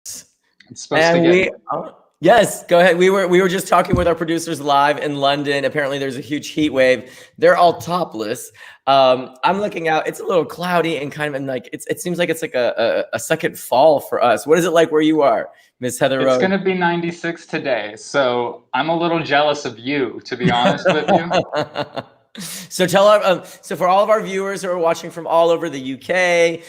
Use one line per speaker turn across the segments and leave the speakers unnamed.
It's supposed to
And
get.
yes, go ahead. We were just talking with our producers live in London. Apparently, there's a huge heat wave. They're all topless. I'm looking out. It's a little cloudy and kind of like it seems like it's like a second fall for us. What is it like where you are, Miss Heather
It's
Rowe?
going to be 96 today, so I'm a little jealous of you, to be honest with you.
So so for all of our viewers who are watching from all over the UK,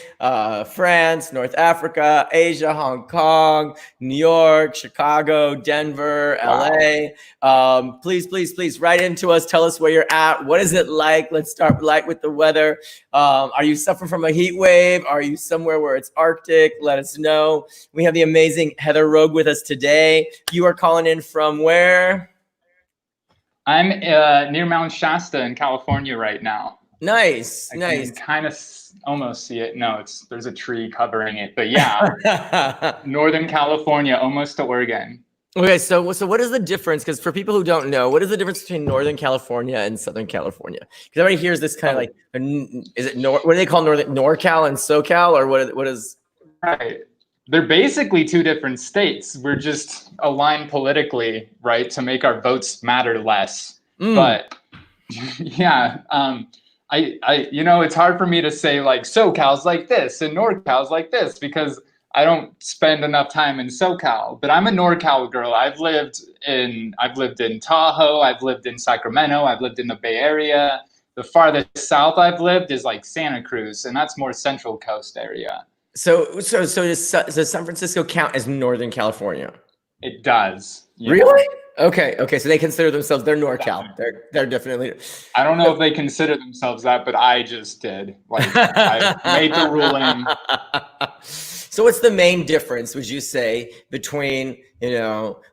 France, North Africa, Asia, Hong Kong, New York, Chicago, Denver, LA, please write into us. Tell us where you're at. What is it like? Let's start with the weather. Are you suffering from a heat wave? Are you somewhere where it's Arctic? Let us know. We have the amazing Heather Rogue with us today. You are calling in from where?
I'm near Mount Shasta in California right now.
Nice.
I can kind of almost see it. No, there's a tree covering it, but yeah, Northern California, almost to Oregon.
Okay, so what is the difference? Because for people who don't know, what is the difference between Northern California and Southern California? Because everybody hears this kind of like, is it what do they call NorCal and SoCal, or what is?
Right. They're basically two different states. We're just aligned politically, right, to make our votes matter less. But yeah, it's hard for me to say like SoCal's like this and NorCal's like this because I don't spend enough time in SoCal. But I'm a NorCal girl. I've lived in Tahoe. I've lived in Sacramento. I've lived in the Bay Area. The farthest south I've lived is like Santa Cruz, and that's more Central Coast area.
So does San Francisco count as Northern California?
It does.
Really? Okay. So they consider themselves, they're NorCal. They're definitely.
I don't know if they consider themselves that, but I just did. Like I made the ruling.
So what's the main difference, would you say, between,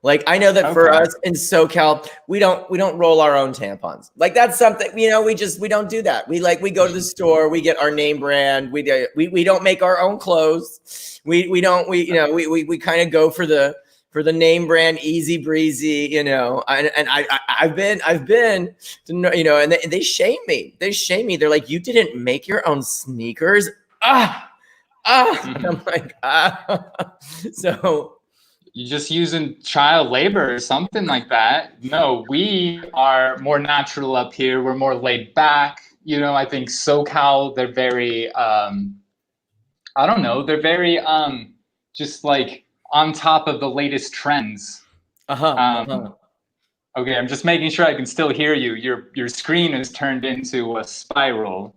like I know that for us in SoCal, we don't roll our own tampons. Like that's something, we don't do that. We go to the store, we get our name brand, we don't make our own clothes. We kind of go for the name brand, easy breezy, and I've been to, and they shame me. They're like, you didn't make your own sneakers. And I'm like, so
you're just using child labor or something like that. No, we are more natural up here. We're more laid back. I think SoCal, they're very, I don't know, they're very just like on top of the latest trends. Okay, I'm just making sure I can still hear you. Your screen is turned into a spiral.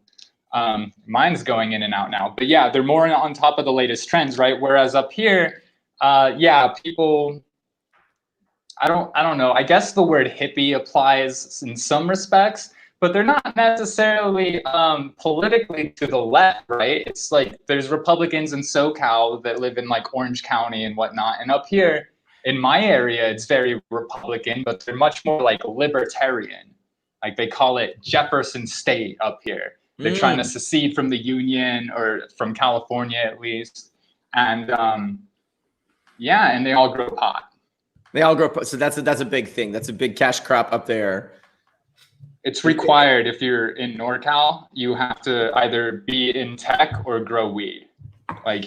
Mine's going in and out now, but yeah, they're more on top of the latest trends, right? Whereas up here, people, I don't know. I guess the word hippie applies in some respects, but they're not necessarily politically to the left, right? It's like there's Republicans in SoCal that live in like Orange County and whatnot, and up here in my area, it's very Republican, but they're much more like libertarian. Like they call it Jefferson State up here. They're trying to secede from the Union, or from California at least. And and they all grow pot.
They all grow pot. So that's a big thing. That's a big cash crop up there.
It's required. If you're in NorCal, you have to either be in tech or grow weed. Like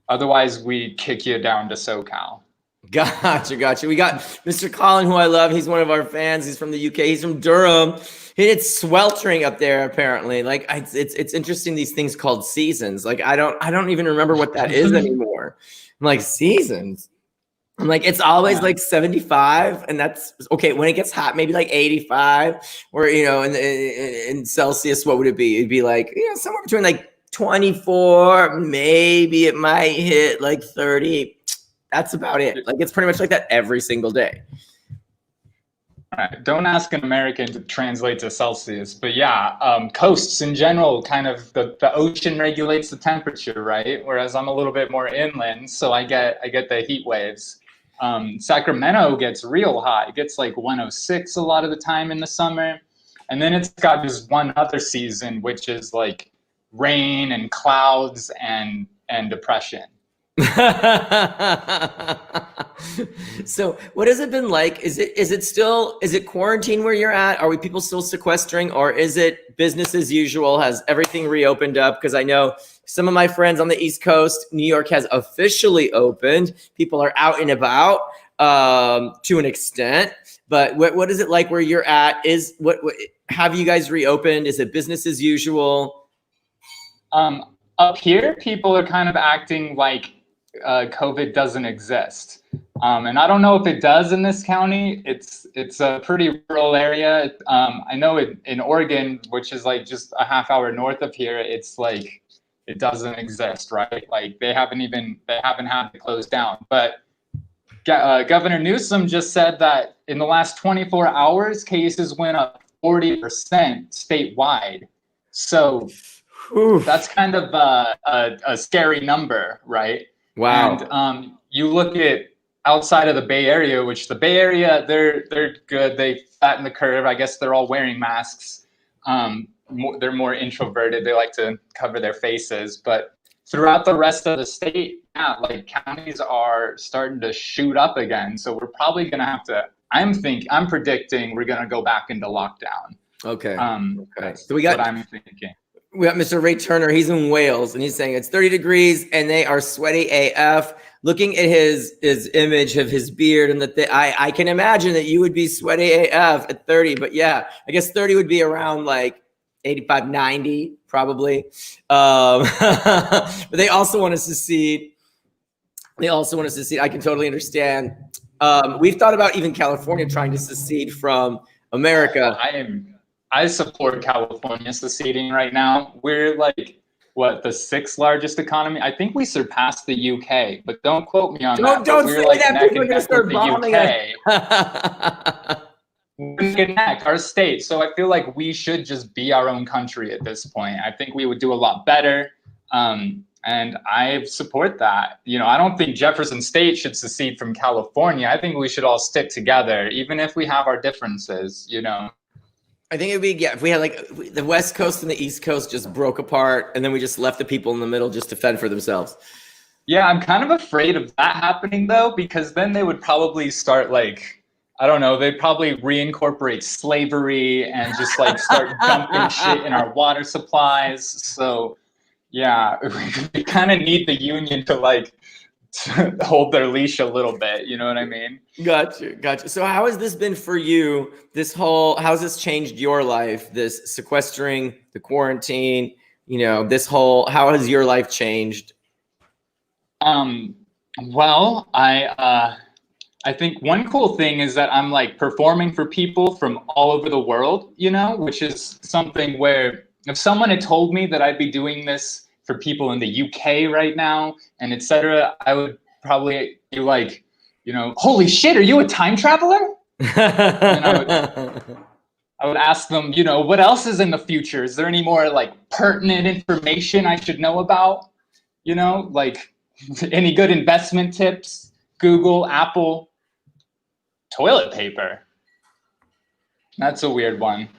otherwise we kick you down to SoCal.
Gotcha. We got Mr. Colin, who I love. He's one of our fans. He's from the UK. He's from Durham. It's sweltering up there, apparently. Like it's interesting, these things called seasons. Like I don't even remember what that is anymore. I'm like, seasons. I'm like, it's always like 75, and that's okay. When it gets hot, maybe like 85, or in Celsius, what would it be? It'd be like somewhere between like 24. Maybe it might hit like 30. That's about it. Like it's pretty much like that every single day.
All right. Don't ask an American to translate to Celsius, but yeah, coasts in general, kind of the ocean regulates the temperature, right? Whereas I'm a little bit more inland, so I get the heat waves. Sacramento gets real hot. It gets like 106 a lot of the time in the summer, and then it's got this one other season, which is like rain and clouds and depression.
So what has it been like? Is it quarantine where you're at? Are people still sequestering, or is it business as usual? Has everything reopened up? Because I know some of my friends on the East Coast, New York has officially opened. People are out and about to an extent. But what is it like where you're at? What have you guys reopened? Is it business as usual?
Up here, people are kind of acting like COVID doesn't exist. And I don't know if it does in this county. It's a pretty rural area. I know in Oregon, which is like just a half hour north of here, it's like it doesn't exist, right? Like they haven't had it closed down. But Governor Newsom just said that in the last 24 hours, cases went up 40% statewide. So that's kind of a scary number, right?
Wow.
And you look at outside of the Bay Area, which the Bay Area, they're good. They flatten the curve. I guess they're all wearing masks. They're more introverted. They like to cover their faces. But throughout the rest of the state, yeah, like counties are starting to shoot up again. So we're probably going to have to, I'm predicting we're going to go back into lockdown.
Okay.
Okay.
So we got
what I'm thinking.
We got Mr. Ray Turner. He's in Wales, and he's saying it's 30 degrees, and they are sweaty AF. Looking at his image of his beard, and I can imagine that you would be sweaty AF at 30. But yeah, I guess 30 would be around like 85, 90 probably. But they also want to secede. I can totally understand. We've thought about even California trying to secede from America.
I support California seceding right now. We're like, what, the 6th largest economy? I think we surpassed the UK, but don't quote me on that.
Don't
we're
say
like
that.
neck
People are
and
going to
neck
start
with
bombing
the
us.
UK. Neck and neck, our state. So I feel like we should just be our own country at this point. I think we would do a lot better. And I support that. You know, I don't think Jefferson State should secede from California. I think we should all stick together, even if we have our differences, you know.
I think it would be, yeah, if we had like the West Coast and the East Coast just broke apart and then we just left the people in the middle just to fend for themselves.
Yeah, I'm kind of afraid of that happening though, because then they would probably start like, I don't know, they'd probably reincorporate slavery and just like start dumping shit in our water supplies. So yeah, we kind of need the union to like to hold their leash a little bit. You know what I mean?
Gotcha. So how has this been for you? How's this changed your life? This sequestering, the quarantine, you know, how has your life changed?
Well, I think one cool thing is that I'm like performing for people from all over the world, you know, which is something where if someone had told me that I'd be doing this for people in the UK right now and etc., I would probably be like, you know, holy shit, are you a time traveler? And I would ask them, you know, what else is in the future? Is there any more like pertinent information I should know about? You know, like any good investment tips? Google, Apple, toilet paper. That's a weird one.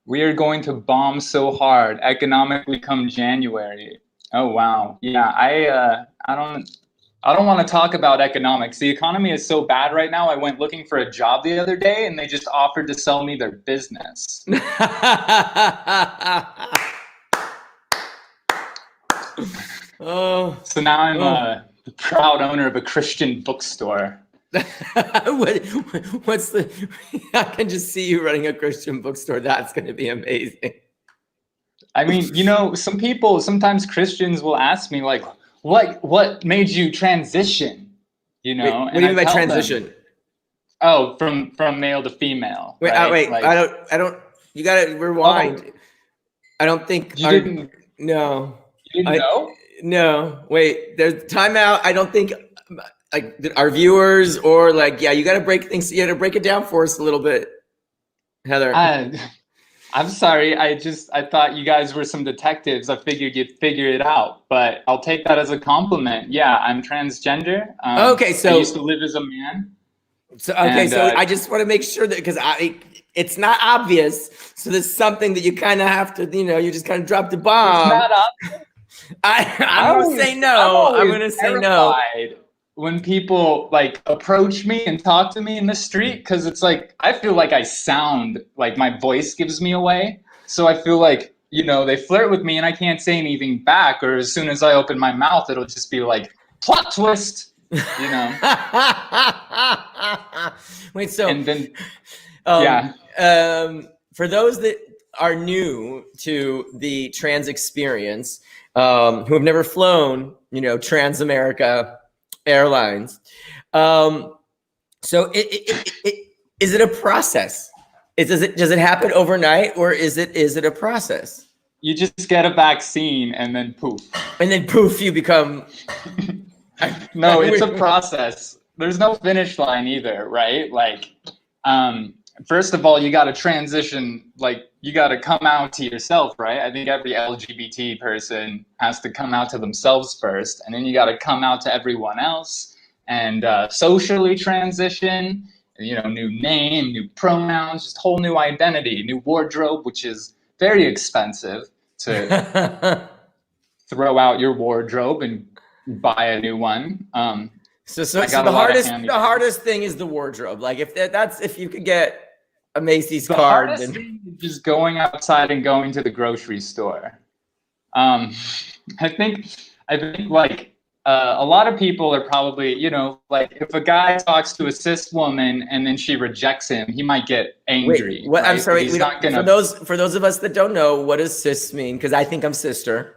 We are going to bomb so hard economically come January. Oh wow. Yeah, I don't want to talk about economics. The economy is so bad right now. I went looking for a job the other day and they just offered to sell me their business.
Oh.
So now I'm the proud owner of a Christian bookstore.
What's I can just see you running a Christian bookstore. That's going to be amazing.
I mean, you know, sometimes Christians will ask me like, what made you transition? You know,
wait, what do you mean by transition?
Them, from male to female.
Wait,
right?
Like, I don't, you got to rewind.
Oh,
I don't think,
you didn't,
no.
You didn't know?
No, wait, there's timeout. I don't think like our viewers or like, yeah, you got to break it down for us a little bit, Heather.
I'm sorry. I thought you guys were some detectives. I figured you'd figure it out, but I'll take that as a compliment. Yeah, I'm transgender.
Okay, so
I used to live as a man.
So I just want to make sure that because it's not obvious. So there's something that you kind of have to, you know, you just kind of dropped the bomb.
It's not obvious.
I'm going to say no. I'm going to say no.
when people like approach me and talk to me in the street, because it's like I feel like I sound like my voice gives me away. So I feel like, they flirt with me and I can't say anything back, or as soon as I open my mouth, it'll just be like plot twist,
Wait, so
and then yeah.
For those that are new to the trans experience, who have never flown, Trans-America Airlines, so is it a process? Does it happen overnight, or is it a process?
You just get a vaccine and then poof.
And then poof, you become.
No, it's a process. There's no finish line either, right? Like, first of all, you got to transition. Like, you got to come out to yourself, right? I think every LGBT person has to come out to themselves first, and then you got to come out to everyone else and socially transition. New name, new pronouns, just whole new identity, new wardrobe, which is very expensive to throw out your wardrobe and buy a new one.
So the hardest thing is the wardrobe. Like if you could get a Macy's card,
hardest thing is just going outside and going to the grocery store. I think like a lot of people are probably, like if a guy talks to a cis woman and then she rejects him, he might get angry.
Wait, what?
Right?
I'm sorry. For those of us that don't know, what does cis mean? Because I think I'm sister.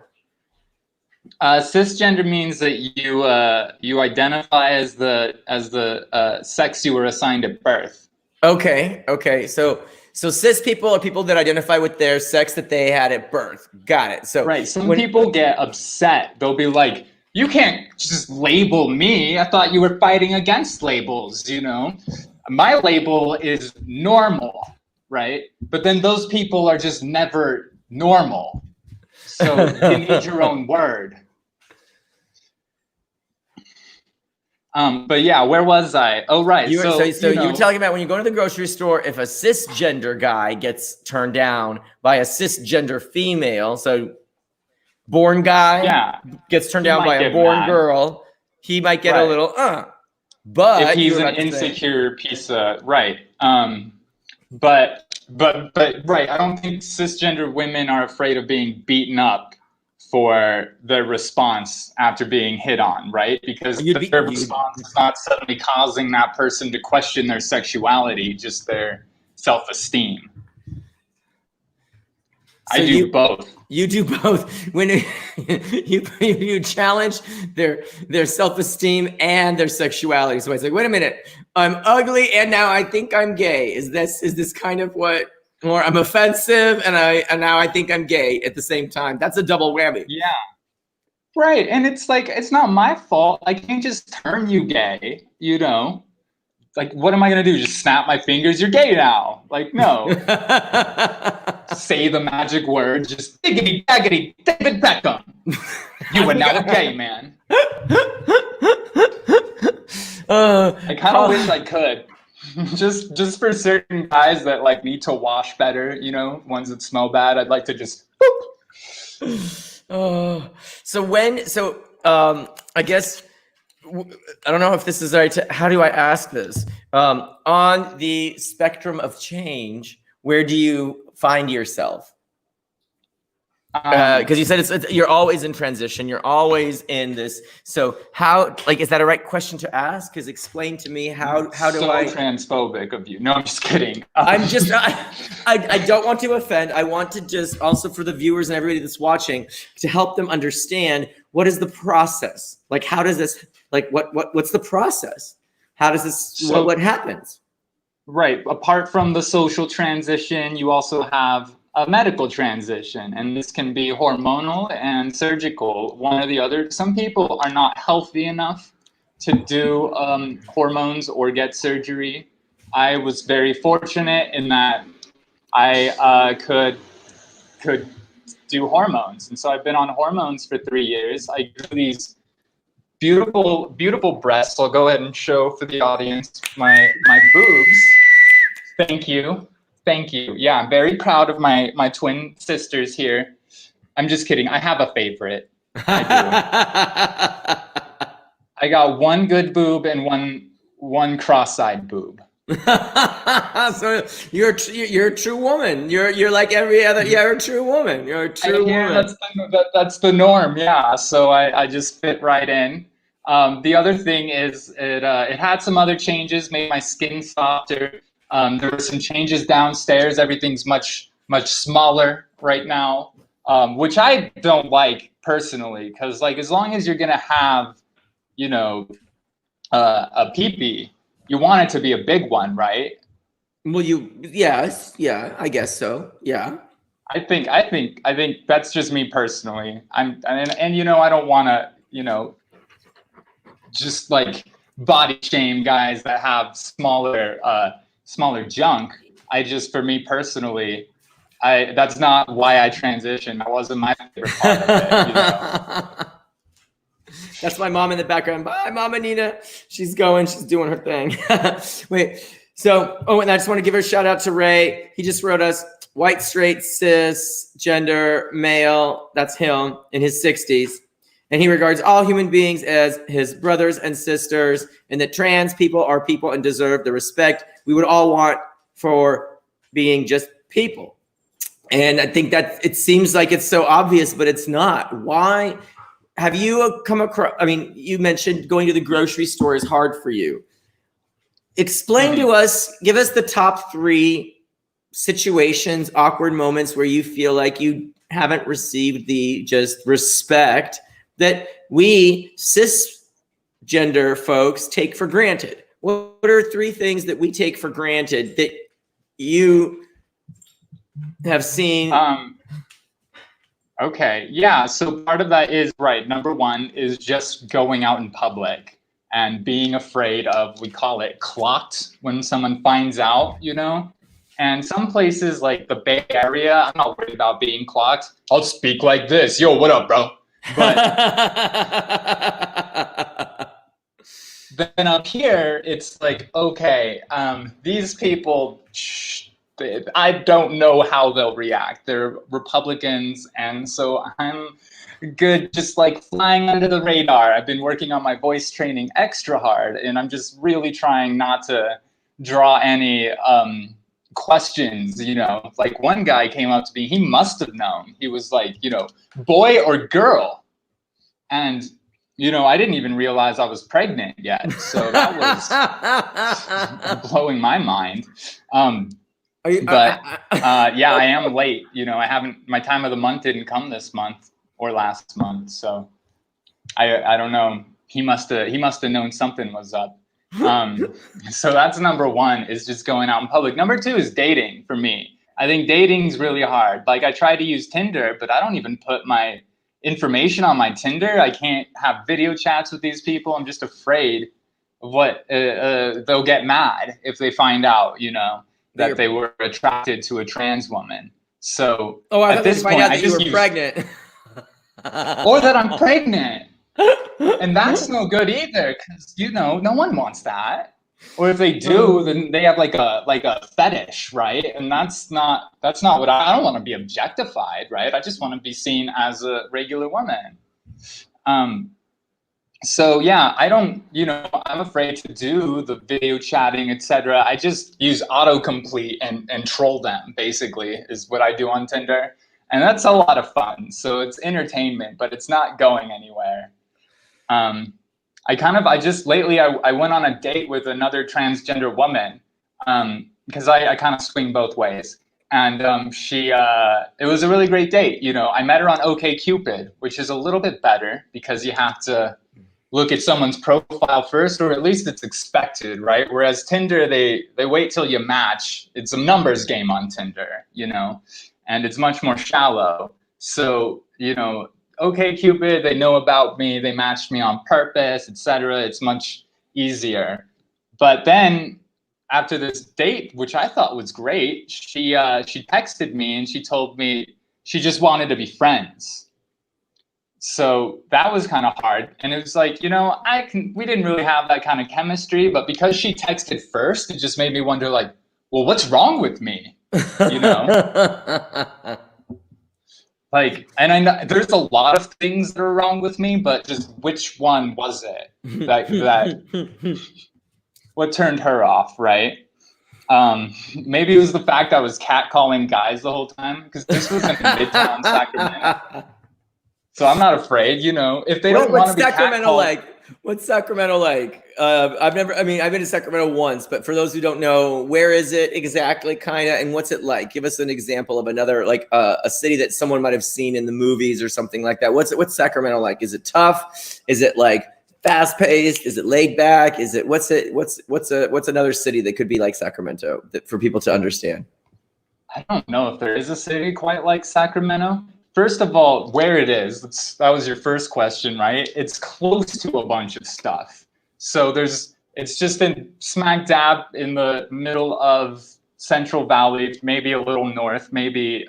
Cisgender means that you identify as the sex you were assigned at birth.
Okay. So cis people are people that identify with their sex that they had at birth. Got it. So
right. Some people get upset. They'll be like, "You can't just label me. I thought you were fighting against labels. My label is normal, right? But then those people are just never normal. So you need your own word." But yeah, where was I? Oh, right.
So you were talking about when you go to the grocery store, if a cisgender guy gets turned down by a cisgender female, so born guy gets turned down by a born girl, he might get a little, but
if he's an insecure piece of, right. But right, I don't think cisgender women are afraid of being beaten up for their response after being hit on, right? Because their response is not suddenly causing that person to question their sexuality, just their self-esteem. So I do both.
You do both. When you challenge their self-esteem and their sexuality. So it's like, wait a minute, I'm ugly and now I think I'm gay. Is this kind of what? Or I'm offensive and now I think I'm gay at the same time. That's a double whammy.
Yeah. Right. And it's like, it's not my fault. I can't just turn you gay, Like, what am I going to do? Just snap my fingers? You're gay now. Like, no. Say the magic word. Just diggity, daggity, David Beckham. You are now gay, man. I kind of wish I could. just for certain guys that like need to wash better, ones that smell bad, I'd like to just
I guess I don't know if this is right. How do I ask this? On the spectrum of change, where do you find yourself? Because you said you're always in transition. You're always in this. So how, is that a right question to ask? Because explain to me how do I?
So transphobic of you. No, I'm just kidding.
I'm just, I don't want to offend. I want to just also for the viewers and everybody that's watching to help them understand what is the process. Like, how does this, what's the process? How does this, what happens?
Right. Apart from the social transition, you also have a medical transition, and this can be hormonal and surgical, one or the other. Some people are not healthy enough to do hormones or get surgery. I was very fortunate in that I could do hormones, and so I've been on hormones for 3 years. I grew these beautiful breasts. I'll go ahead and show for the audience my boobs. Thank you. Yeah, I'm very proud of my twin sisters here. I'm just kidding. I have a favorite. I I got one good boob and one cross-eyed boob.
So you're a true woman. You're like every other. You're a true woman. You're a true woman.
That's the norm. Yeah. So I just fit right in. The other thing is it had some other changes, made my skin softer. There were some changes downstairs. Everything's much smaller right now, which I don't like personally, because like as long as you're gonna have, you know, a peepee, you want it to be a big one, right?
Well, yes, yeah, I guess so. Yeah.
I think that's just me personally. And you know, I don't want to, you know, just like body shame guys that have smaller junk. For me personally, that's not why I transitioned. That wasn't my favorite part of it, you know?
That's my mom in the background. Bye, Mama Nina. She's doing her thing. Wait. So, and I just want to give a shout out to Ray. He just wrote us, white, straight, cis, gender, male. That's him in his 60s. And he regards all human beings as his brothers and sisters, and that trans people are people and deserve the respect we would all want for being just people. And I think that it seems like it's so obvious, but it's not. Why? Have you come across, I mean, you mentioned going to the grocery store is hard for you. Explain to us, give us the top 3 situations, awkward moments where you feel like you haven't received the just respect that we cisgender folks take for granted. What are 3 things that we take for granted that you have seen?
Okay, yeah, so part of that is, right, number 1 is just going out in public and being afraid of, we call it clocked, when someone finds out, you know? And some places like the Bay Area, I'm not worried about being clocked. I'll speak like this. Yo, what up, bro? But then up here, it's like, okay, these people, I don't know how they'll react. They're Republicans, and so I'm good just like flying under the radar. I've been working on my voice training extra hard, and I'm just really trying not to draw any questions, you know. Like one guy came up to me, he must have known. He was like, you know, boy or girl? And you know, I didn't even realize I was pregnant yet. So that was blowing my mind. Yeah, I am late. You know, my time of the month didn't come this month or last month. So I don't know. He must have known something was up. So that's number 1, is just going out in public. Number 2 is dating for me. I think dating's really hard. Like I try to use Tinder, but I don't even put my information on my Tinder. I can't have video chats with these people. I'm just afraid of what they'll get mad if they find out, you know, that they were attracted to a trans woman. So
at this point, I just use pregnant.
Or that I'm pregnant. And that's no good either, because you know, no one wants that. Or if they do, then they have like a fetish, right? And that's not what I don't want to be objectified, right? I just want to be seen as a regular woman. So yeah, I don't, you know, I'm afraid to do the video chatting, etc. I just use autocomplete and troll them, basically, is what I do on Tinder. And that's a lot of fun. So it's entertainment, but it's not going anywhere. Lately I went on a date with another transgender woman, because I kind of swing both ways. And it was a really great date. You know, I met her on OkCupid, which is a little bit better because you have to look at someone's profile first, or at least it's expected, right? Whereas Tinder, they wait till you match. It's a numbers game on Tinder, you know, and it's much more shallow. So, you know, OkCupid, they know about me, they matched me on purpose, etc. It's much easier. But then after this date, which I thought was great, she texted me and she told me she just wanted to be friends. So that was kind of hard. And it was like, you know, we didn't really have that kind of chemistry, but because she texted first, it just made me wonder, like, well, what's wrong with me? You know? Like, and I know there's a lot of things that are wrong with me, but just which one was it what turned her off, right? Maybe it was the fact I was catcalling guys the whole time, because this was in Midtown Sacramento. So I'm not afraid, you know, if they don't want to be
Sacramento like? What's Sacramento like? I've been to Sacramento once, but for those who don't know, where is it exactly, kind of, and what's it like? Give us an example of another, like a city that someone might have seen in the movies or something like that. What's Sacramento like? Is it tough? Is it like fast paced? Is it laid back? Is it what's another city that could be like Sacramento that, for people to understand?
I don't know if there is a city quite like Sacramento. First of all, where it is, that was your first question, right? It's close to a bunch of stuff. So it's just in smack dab in the middle of Central Valley, maybe a little north, maybe,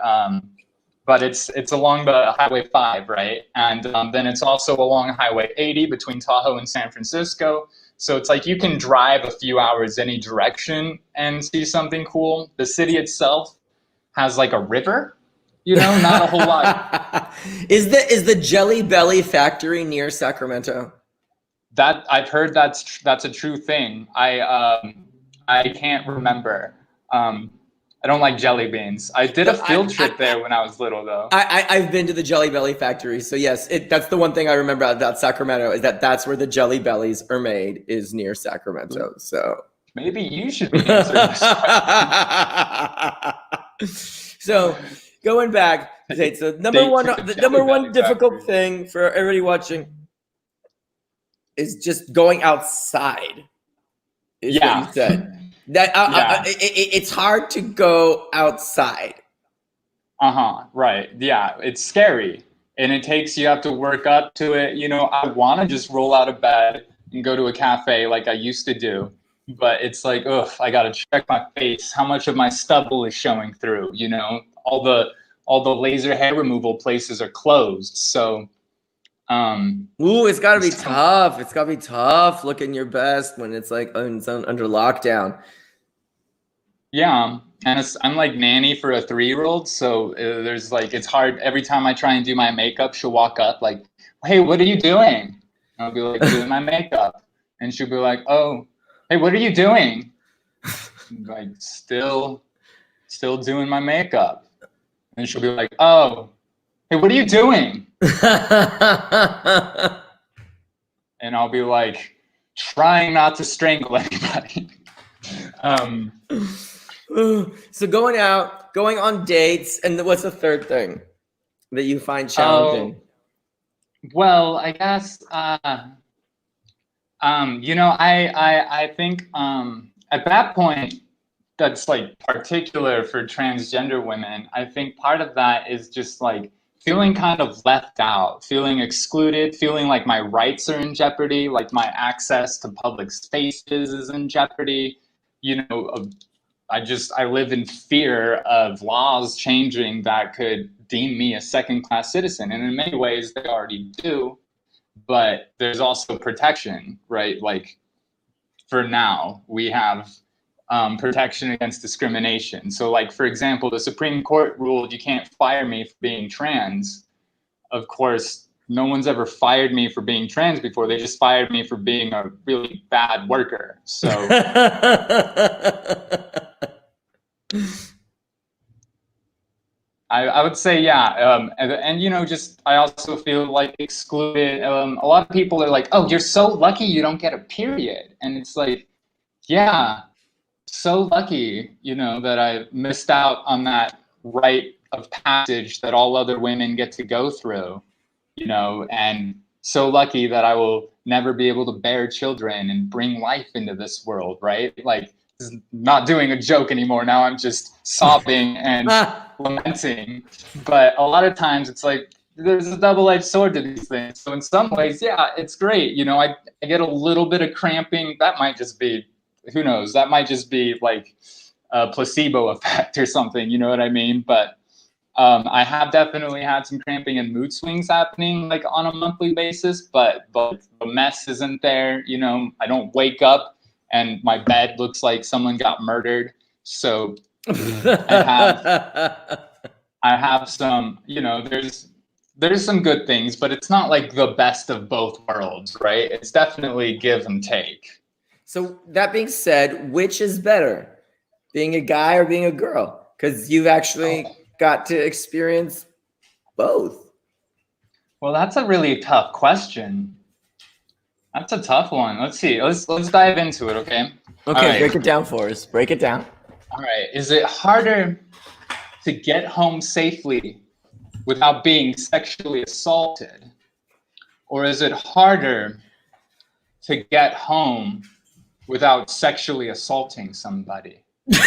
but it's along the Highway 5, right? And then it's also along Highway 80 between Tahoe and San Francisco. So it's like you can drive a few hours any direction and see something cool. The city itself has like a river. You know, not a whole lot.
Is the Jelly Belly factory near Sacramento?
That I've heard that's a true thing. I can't remember. I don't like jelly beans. I did a field trip there when I was little, though.
I've been to the Jelly Belly factory, so yes, that's the one thing I remember about Sacramento is that's where the Jelly Bellies are made, is near Sacramento. So
maybe you should be answering this question.
So. Going back, okay, so the number one difficult thing for everybody watching is just going outside. Is what you said. That it's hard to go outside.
Right. Yeah, it's scary, and you have to work up to it. You know, I want to just roll out of bed and go to a cafe like I used to do, but it's like, ugh, I got to check my face. How much of my stubble is showing through? You know. All the laser hair removal places are closed. So,
it's got to be tough. It's got to be tough looking your best when it's like under lockdown.
Yeah, and I'm like nanny for a 3-year-old, so there's like it's hard. Every time I try and do my makeup, she'll walk up like, "Hey, what are you doing?" And I'll be like, "Doing my makeup," and she'll be like, "Oh, hey, what are you doing?" Like, still doing my makeup. And she'll be like, "Oh, hey, what are you doing?" And I'll be like, trying not to strangle anybody.
So going on dates, and what's the third thing that you find challenging?
Well, I guess, you know, I think at that point, that's like particular for transgender women. I think part of that is just like feeling kind of left out, feeling excluded, feeling like my rights are in jeopardy, like my access to public spaces is in jeopardy. You know, I live in fear of laws changing that could deem me a second-class citizen. And in many ways they already do, but there's also protection, right? Like for now, we have protection against discrimination. So like, for example, the Supreme Court ruled you can't fire me for being trans. Of course, no one's ever fired me for being trans before. They just fired me for being a really bad worker. So I would say, yeah. And you know, just, I also feel like excluded. A lot of people are like, "Oh, you're so lucky you don't get a period." And it's like, yeah, so lucky, you know, that I missed out on that rite of passage that all other women get to go through, you know, and so lucky that I will never be able to bear children and bring life into this world, right? Like, this is not doing a joke anymore. Now I'm just sobbing and lamenting. But a lot of times it's like, there's a double-edged sword to these things. So in some ways, yeah, it's great. You know, I get a little bit of cramping. That might just be, who knows? That might just be like a placebo effect or something. You know what I mean? But I have definitely had some cramping and mood swings happening like on a monthly basis. But the mess isn't there. You know, I don't wake up and my bed looks like someone got murdered. So I I have some, there's some good things, but it's not like the best of both worlds, right? It's definitely give and take.
So that being said, which is better, being a guy or being a girl? Because you've actually got to experience both.
Well, that's a really tough question. That's a tough one. Let's see. Let's dive into it, okay?
Okay,
right.
Break it down for us. Break it down.
All right. Is it harder to get home safely without being sexually assaulted? Or is it harder to get home without sexually assaulting somebody? I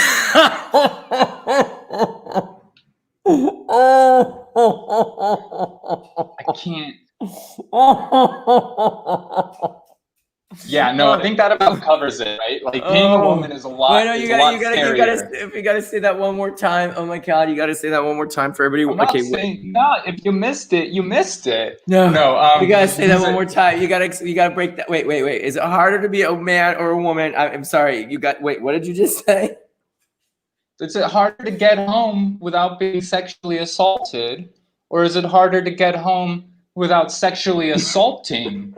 can't. Yeah, no, I think that about covers it, right? Like being a woman is a lot.
You gotta say that one more time. Oh my God, you gotta say that one more time for everybody.
I'm not saying, no, if you missed it, you missed it.
No, you gotta say that one more time. You gotta break that. Wait. Is it harder to be a man or a woman? I'm sorry. Wait, what did you just say?
Is it harder to get home without being sexually assaulted? Or is it harder to get home without sexually assaulting?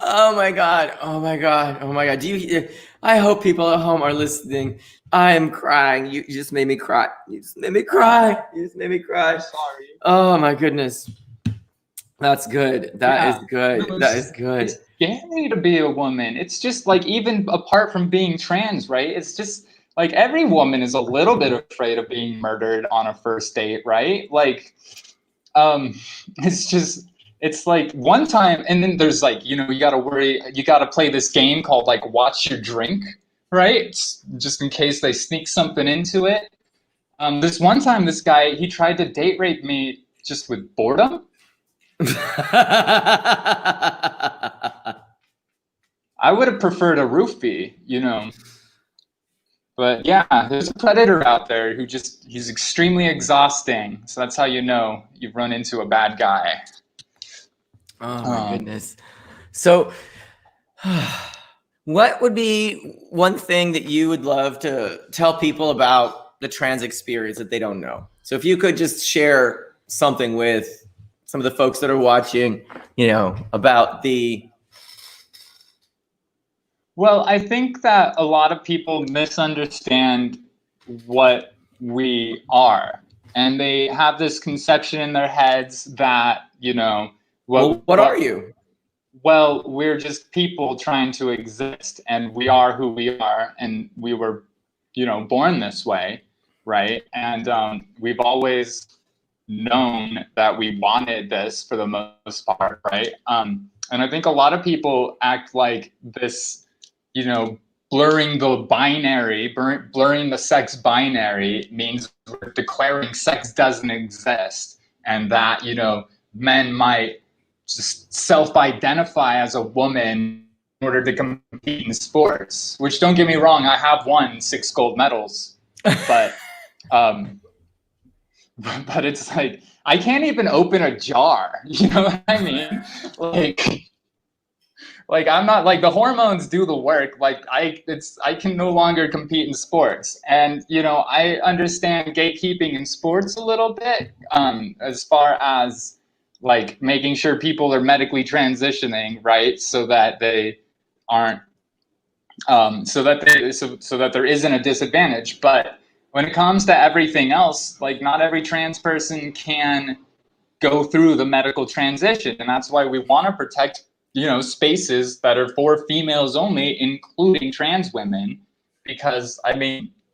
Oh my God. I hope people at home are listening. I am crying. You just made me cry.
Sorry.
Oh my goodness. That's good. That is good.
It's scary to be a woman. It's just like, even apart from being trans, right? It's just like every woman is a little bit afraid of being murdered on a first date, right? Like, it's like one time, and then there's like, you gotta play this game called like watch your drink, right? Just in case they sneak something into it. This one time, this guy, he tried to date rape me just with boredom. I would have preferred a roofie, But yeah, there's a predator out there who he's extremely exhausting. So that's how you know you've run into a bad guy.
Oh my goodness. So what would be one thing that you would love to tell people about the trans experience that they don't know? So if you could just share something with some of the folks that are watching, about the...
Well, I think that a lot of people misunderstand what we are. And they have this conception in their heads that,
what are you?
Well, we're just people trying to exist, and we are who we are, and we were, born this way, right? And we've always known that we wanted this for the most part, right? And I think a lot of people act like this, blurring the binary, blurring the sex binary means we're declaring sex doesn't exist, and that, men might just self-identify as a woman in order to compete in sports, which, don't get me wrong, I have won 6 gold medals, but but it's like, I can't even open a jar, you know what I mean? Like I'm not, like, the hormones do the work. Like I can no longer compete in sports. And, I understand gatekeeping in sports a little bit, as far as like making sure people are medically transitioning, right? So that they aren't, so that there isn't a disadvantage. But when it comes to everything else, like, not every trans person can go through the medical transition. And that's why we want to protect, spaces that are for females only, including trans women, because I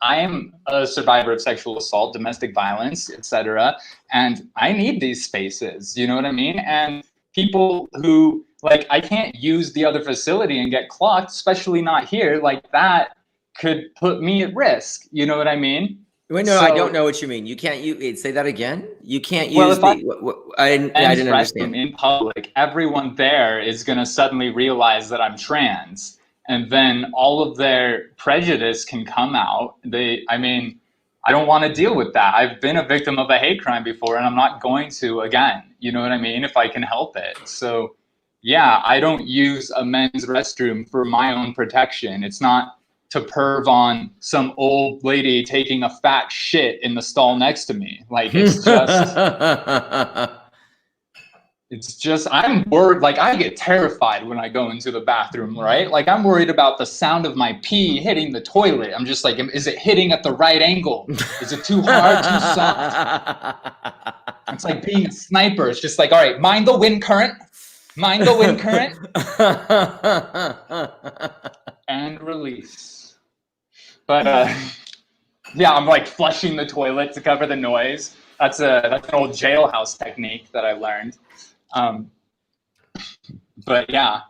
am a survivor of sexual assault, domestic violence, etc. And I need these spaces, you know what I mean? And people who, like, I can't use the other facility and get clocked, especially not here, like that could put me at risk, you know what I mean?
Wait, no, I don't know what you mean. You can't say that again? You can't use I didn't understand.
In public, everyone there is going to suddenly realize that I'm trans, and then all of their prejudice can come out. I don't want to deal with that. I've been a victim of a hate crime before, and I'm not going to again. You know what I mean? If I can help it. So yeah, I don't use a men's restroom for my own protection. It's not to perv on some old lady taking a fat shit in the stall next to me. Like, it's just, I'm worried. Like, I get terrified when I go into the bathroom, right? Like, I'm worried about the sound of my pee hitting the toilet. I'm just like, is it hitting at the right angle? Is it too hard, too soft? It's like being a sniper. It's just like, all right, mind the wind current. Mind the wind current. And release. But yeah, I'm like flushing the toilet to cover the noise. That's an old jailhouse technique that I learned. But yeah,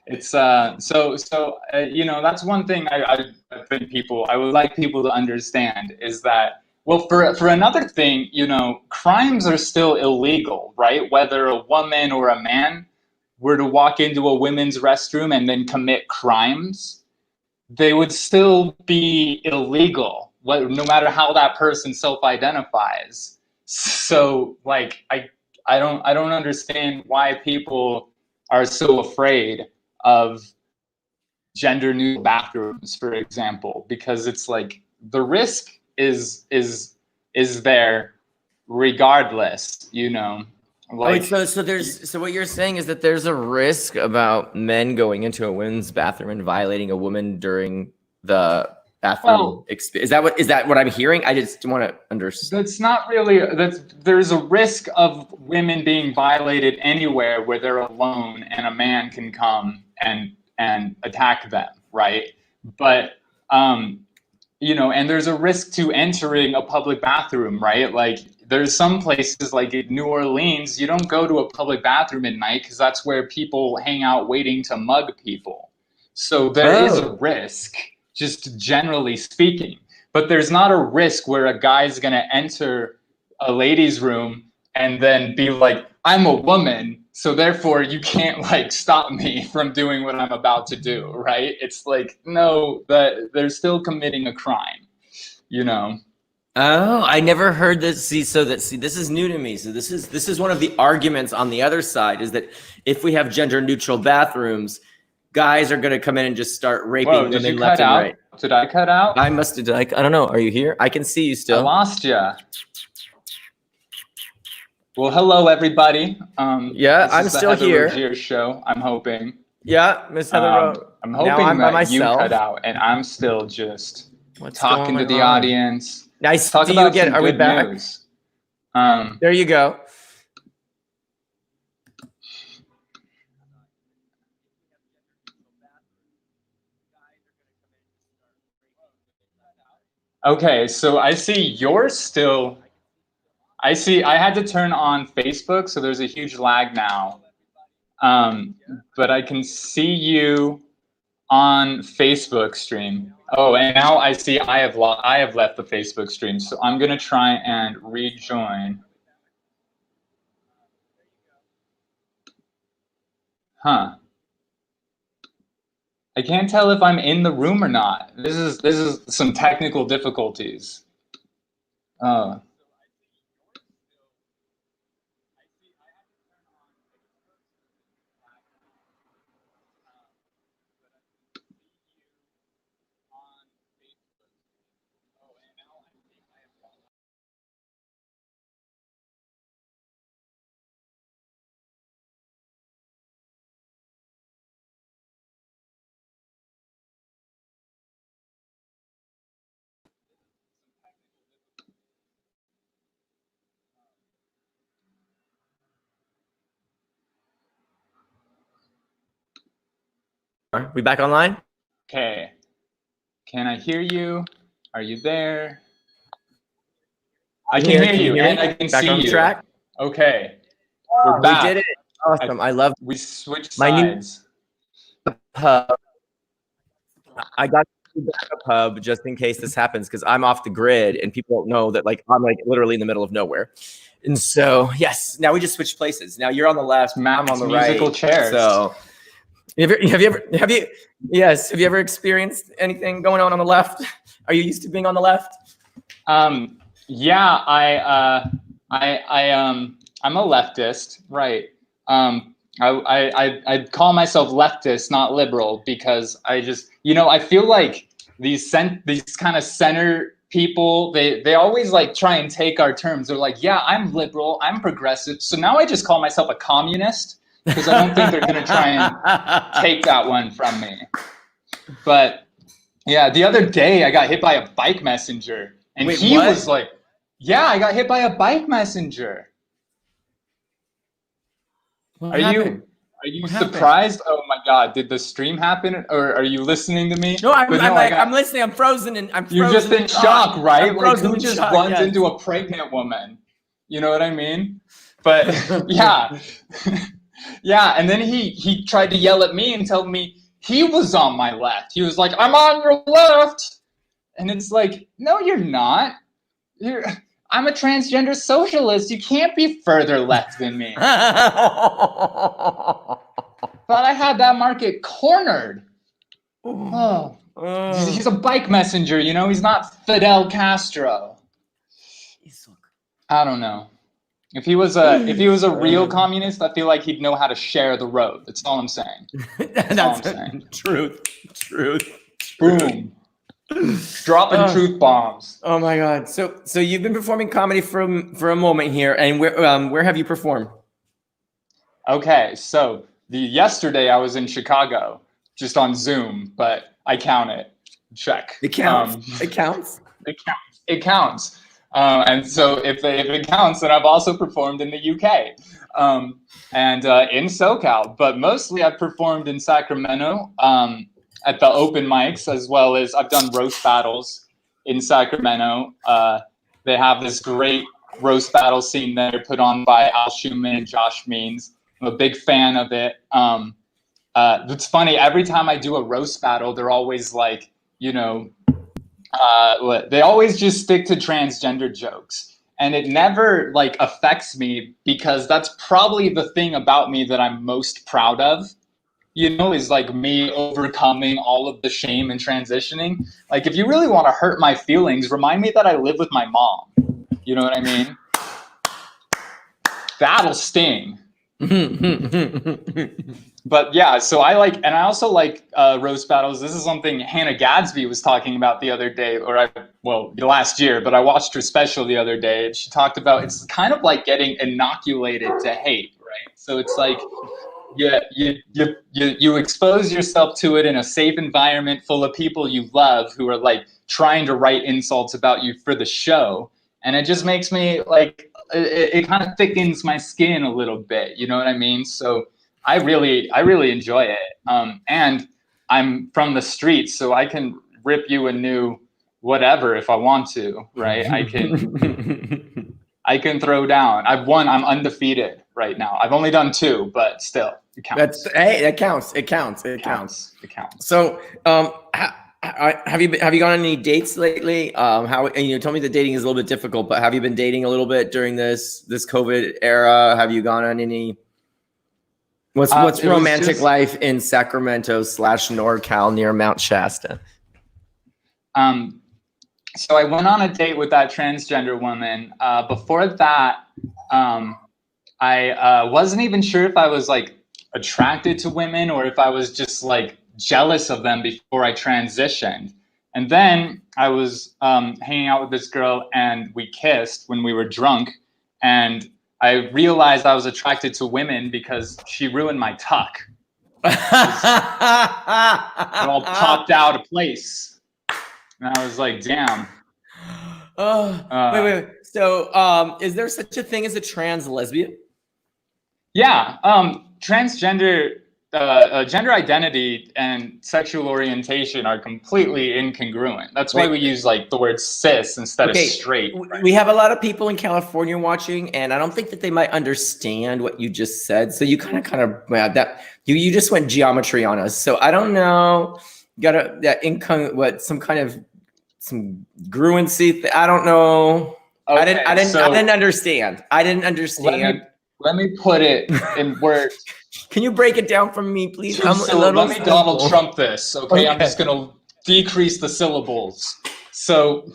it's you know, that's one thing I think I would like people to understand is that, well, for another thing, you know, crimes are still illegal, right? Whether a woman or a man were to walk into a women's restroom and then commit crimes, they would still be illegal, no matter how that person self-identifies. So, like, I don't understand why people are so afraid of gender neutral bathrooms, for example, because it's like the risk is there regardless, you know. Like,
so what you're saying is that there's a risk about men going into a women's bathroom and violating a woman during the bathroom experience. Is that what I'm hearing? I just want to understand.
That's not really, there's a risk of women being violated anywhere where they're alone and a man can come and attack them, right? But you know, and there's a risk to entering a public bathroom, right? Like, there's some places like in New Orleans, you don't go to a public bathroom at night because that's where people hang out waiting to mug people. So there is a risk, just generally speaking. But there's not a risk where a guy's going to enter a ladies' room and then be like, I'm a woman, so therefore you can't like stop me from doing what I'm about to do, right? It's like, no, that they're still committing a crime, you know?
Oh, I never heard this. See, this is new to me. So this is one of the arguments on the other side, is that if we have gender neutral bathrooms, guys are going to come in and just start raping women left and right.
Did I cut out?
I must have. I don't know. Are you here? I can see you still.
I lost you. Well, hello everybody.
Yeah, I'm still here.
Heather show. I'm hoping.
Yeah, Miss Heather.
I'm hoping that you cut out, and I'm still just talking to the audience.
Nice to see you again. Are we back?
News.
There you go.
Okay, so I see you're still. I had to turn on Facebook, so there's a huge lag now. But I can see you on Facebook stream. Oh, and now I see I have left the Facebook stream, so I'm gonna try and rejoin. Huh. I can't tell if I'm in the room or not. This is some technical difficulties. Oh.
Are we back online?
Okay. Can I hear you? Are you there? I can hear you, and I can see you. Track? Okay. We're back.
We did it. Awesome. I love.
We switched sides.
Hub. I got the backup hub just in case this happens, because I'm off the grid and people don't know that, like, I'm like literally in the middle of nowhere. And so, yes, now we just switched places. Now you're on the left, I'm on the right.
Musical chairs.
So have you ever experienced anything going on the left? Are you used to being on the left?
Yeah, I'm a leftist, right? I'd call myself leftist, not liberal, because I just, you know, I feel like these kind of center people, they always like try and take our terms. They're like, yeah, I'm liberal, I'm progressive. So now I just call myself a communist because I don't think they're going to try and take that one from me. But yeah, the other day I got hit by a bike messenger, and
Wait,
he
what?
was like, yeah, I got hit by a bike messenger.
What
Are
happened?
you surprised? Oh my God, did the stream happen, or are you listening to me?
No, I'm
I'm
listening. I'm frozen, and I'm
You're
frozen
just in shock, right?
I'm
Like,
frozen
who
in
just
shock,
runs
yes.
into a pregnant woman? You know what I mean? But yeah. Yeah, and then he tried to yell at me and tell me he was on my left. He was like, I'm on your left. And it's like, no, you're not. I'm a transgender socialist. You can't be further left than me. But I had that market cornered. Oh, he's a bike messenger, you know? He's not Fidel Castro. I don't know. If he was a real communist, I feel like he'd know how to share the road. That's all I'm saying. That's all I'm saying.
Truth.
Boom. Dropping truth bombs.
Oh my God. So you've been performing comedy for a moment here, and where have you performed?
Okay, so yesterday I was in Chicago, just on Zoom, but I count it. Check.
It counts. It counts.
It counts. And so if it counts, then I've also performed in the UK and in SoCal, but mostly I've performed in Sacramento at the open mics, as well as I've done roast battles in Sacramento. They have this great roast battle scene there put on by Al Schumann and Josh Means. I'm a big fan of it. It's funny, every time I do a roast battle, they're always like, you know, they always just stick to transgender jokes, and it never like affects me because that's probably the thing about me that I'm most proud of, you know, is like me overcoming all of the shame and transitioning. Like, if you really want to hurt my feelings, remind me that I live with my mom. You know what I mean? That'll sting. But yeah, so I also like roast battles. This is something Hannah Gadsby was talking about the other day, last year, but I watched her special the other day, and she talked about it's kind of like getting inoculated to hate, right? So it's like you expose yourself to it in a safe environment full of people you love who are like trying to write insults about you for the show, and it just makes me like it kind of thickens my skin a little bit, you know what I mean? So I really enjoy it. And I'm from the streets, so I can rip you a new whatever if I want to, right? I can throw down. I'm undefeated right now. I've only done 2, but still, it counts.
That counts. It counts. So, have you gone on any dates lately? You told me the dating is a little bit difficult, but have you been dating a little bit during this COVID era? Have you gone on any? What's romantic life in Sacramento / NorCal near Mount Shasta?
So I went on a date with that transgender woman. Before that, I wasn't even sure if I was like attracted to women or if I was just like jealous of them before I transitioned. And then I was hanging out with this girl, and we kissed when we were drunk, and I realized I was attracted to women because she ruined my tuck. It all popped out of place. And I was like, damn.
Wait. So, is there such a thing as a trans lesbian?
Yeah. Transgender, gender identity and sexual orientation are completely incongruent. That's why we use like the word cis instead of straight. Right?
We have a lot of people in California watching, and I don't think that they might understand what you just said. So you kind of you just went geometry on us. So I don't know. Some gruency. I don't know. Okay, I didn't understand.
Let me put it in words.
Can you break it down for me, please?
Let me Donald Trump this, okay? I'm just going to decrease the syllables. So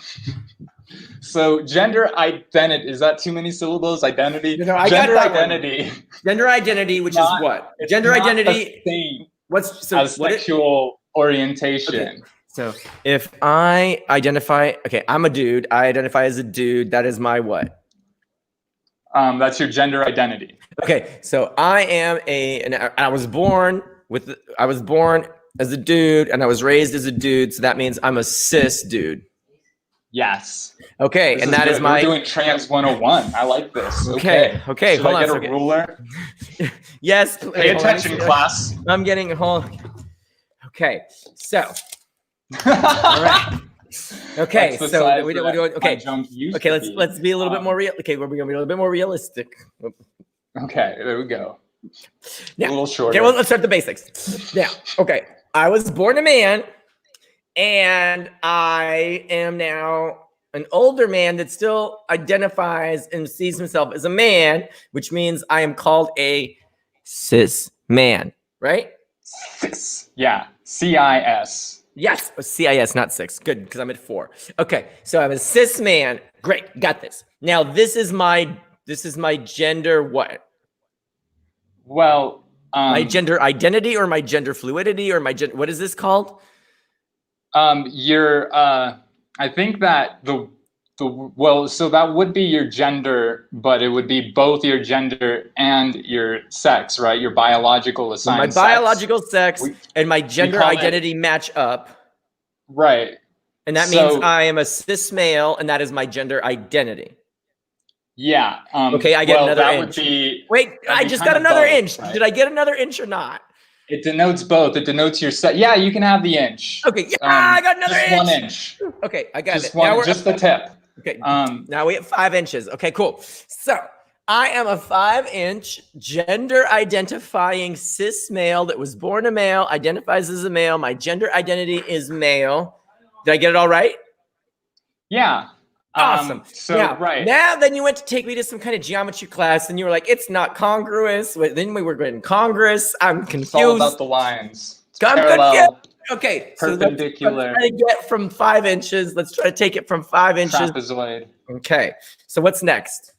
gender identity, is that too many syllables? Identity?
No,
gender identity.
Gender identity, which is what? Gender identity.
Same as sexual orientation.
Okay. So if I identify, okay, I'm a dude. I identify as a dude. That is my what?
That's your gender identity.
Okay, so I am I was born as a dude, and I was raised as a dude. So that means I'm a cis dude.
Yes.
Okay,
This
and that
good.
is my.
We're doing Trans 101. I like this.
Okay.
Should
Hold
I
on.
get a ruler?
Yes.
Pay attention, class.
I'm getting Okay, so. All right. Okay, so we do. Okay. Okay. Let's be a little bit more real. Okay, we're gonna be a little bit more realistic.
Okay, there we go.
Now,
a little shorter.
Okay, well, let's start the basics. Now, okay, I was born a man, and I am now an older man that still identifies and sees himself as a man, which means I am called a cis man, right?
Cis. Yeah. CIS.
Yes, CIS, not 6. Good, because I'm at 4. Okay, so I'm a cis man. Great, got this. Now this is my gender what?
Well,
my gender identity or my gender fluidity or my what is this called?
I think that so that would be your gender, but it would be both your gender and your sex, right? Your biological assigned
sex. My biological sex and my gender identity match up.
Right.
And that means I am a cis male, and that is my gender identity.
Yeah.
Okay, I get another inch. Wait, I just got another inch. Right? Did I get another inch or not?
It denotes both. It denotes your sex. Yeah, you can have the inch.
Okay, yeah, I got another inch.
1 inch.
Okay, I got
it. Just the tip.
Okay, now we have 5 inches. Okay, cool. So I am a 5-inch gender identifying cis male that was born a male, identifies as a male. My gender identity is male. Did I get it all right?
Yeah.
Awesome.
Right.
Now, then you went to take me to some kind of geometry class, and you were like, "It's not congruous." Then we were going Congress. I'm confused. It's all
about the lines.
I'm confused. Okay,
perpendicular.
So let's try to get from 5 inches. Let's try to take it from 5 inches.
Trapezoid.
Okay. So what's next?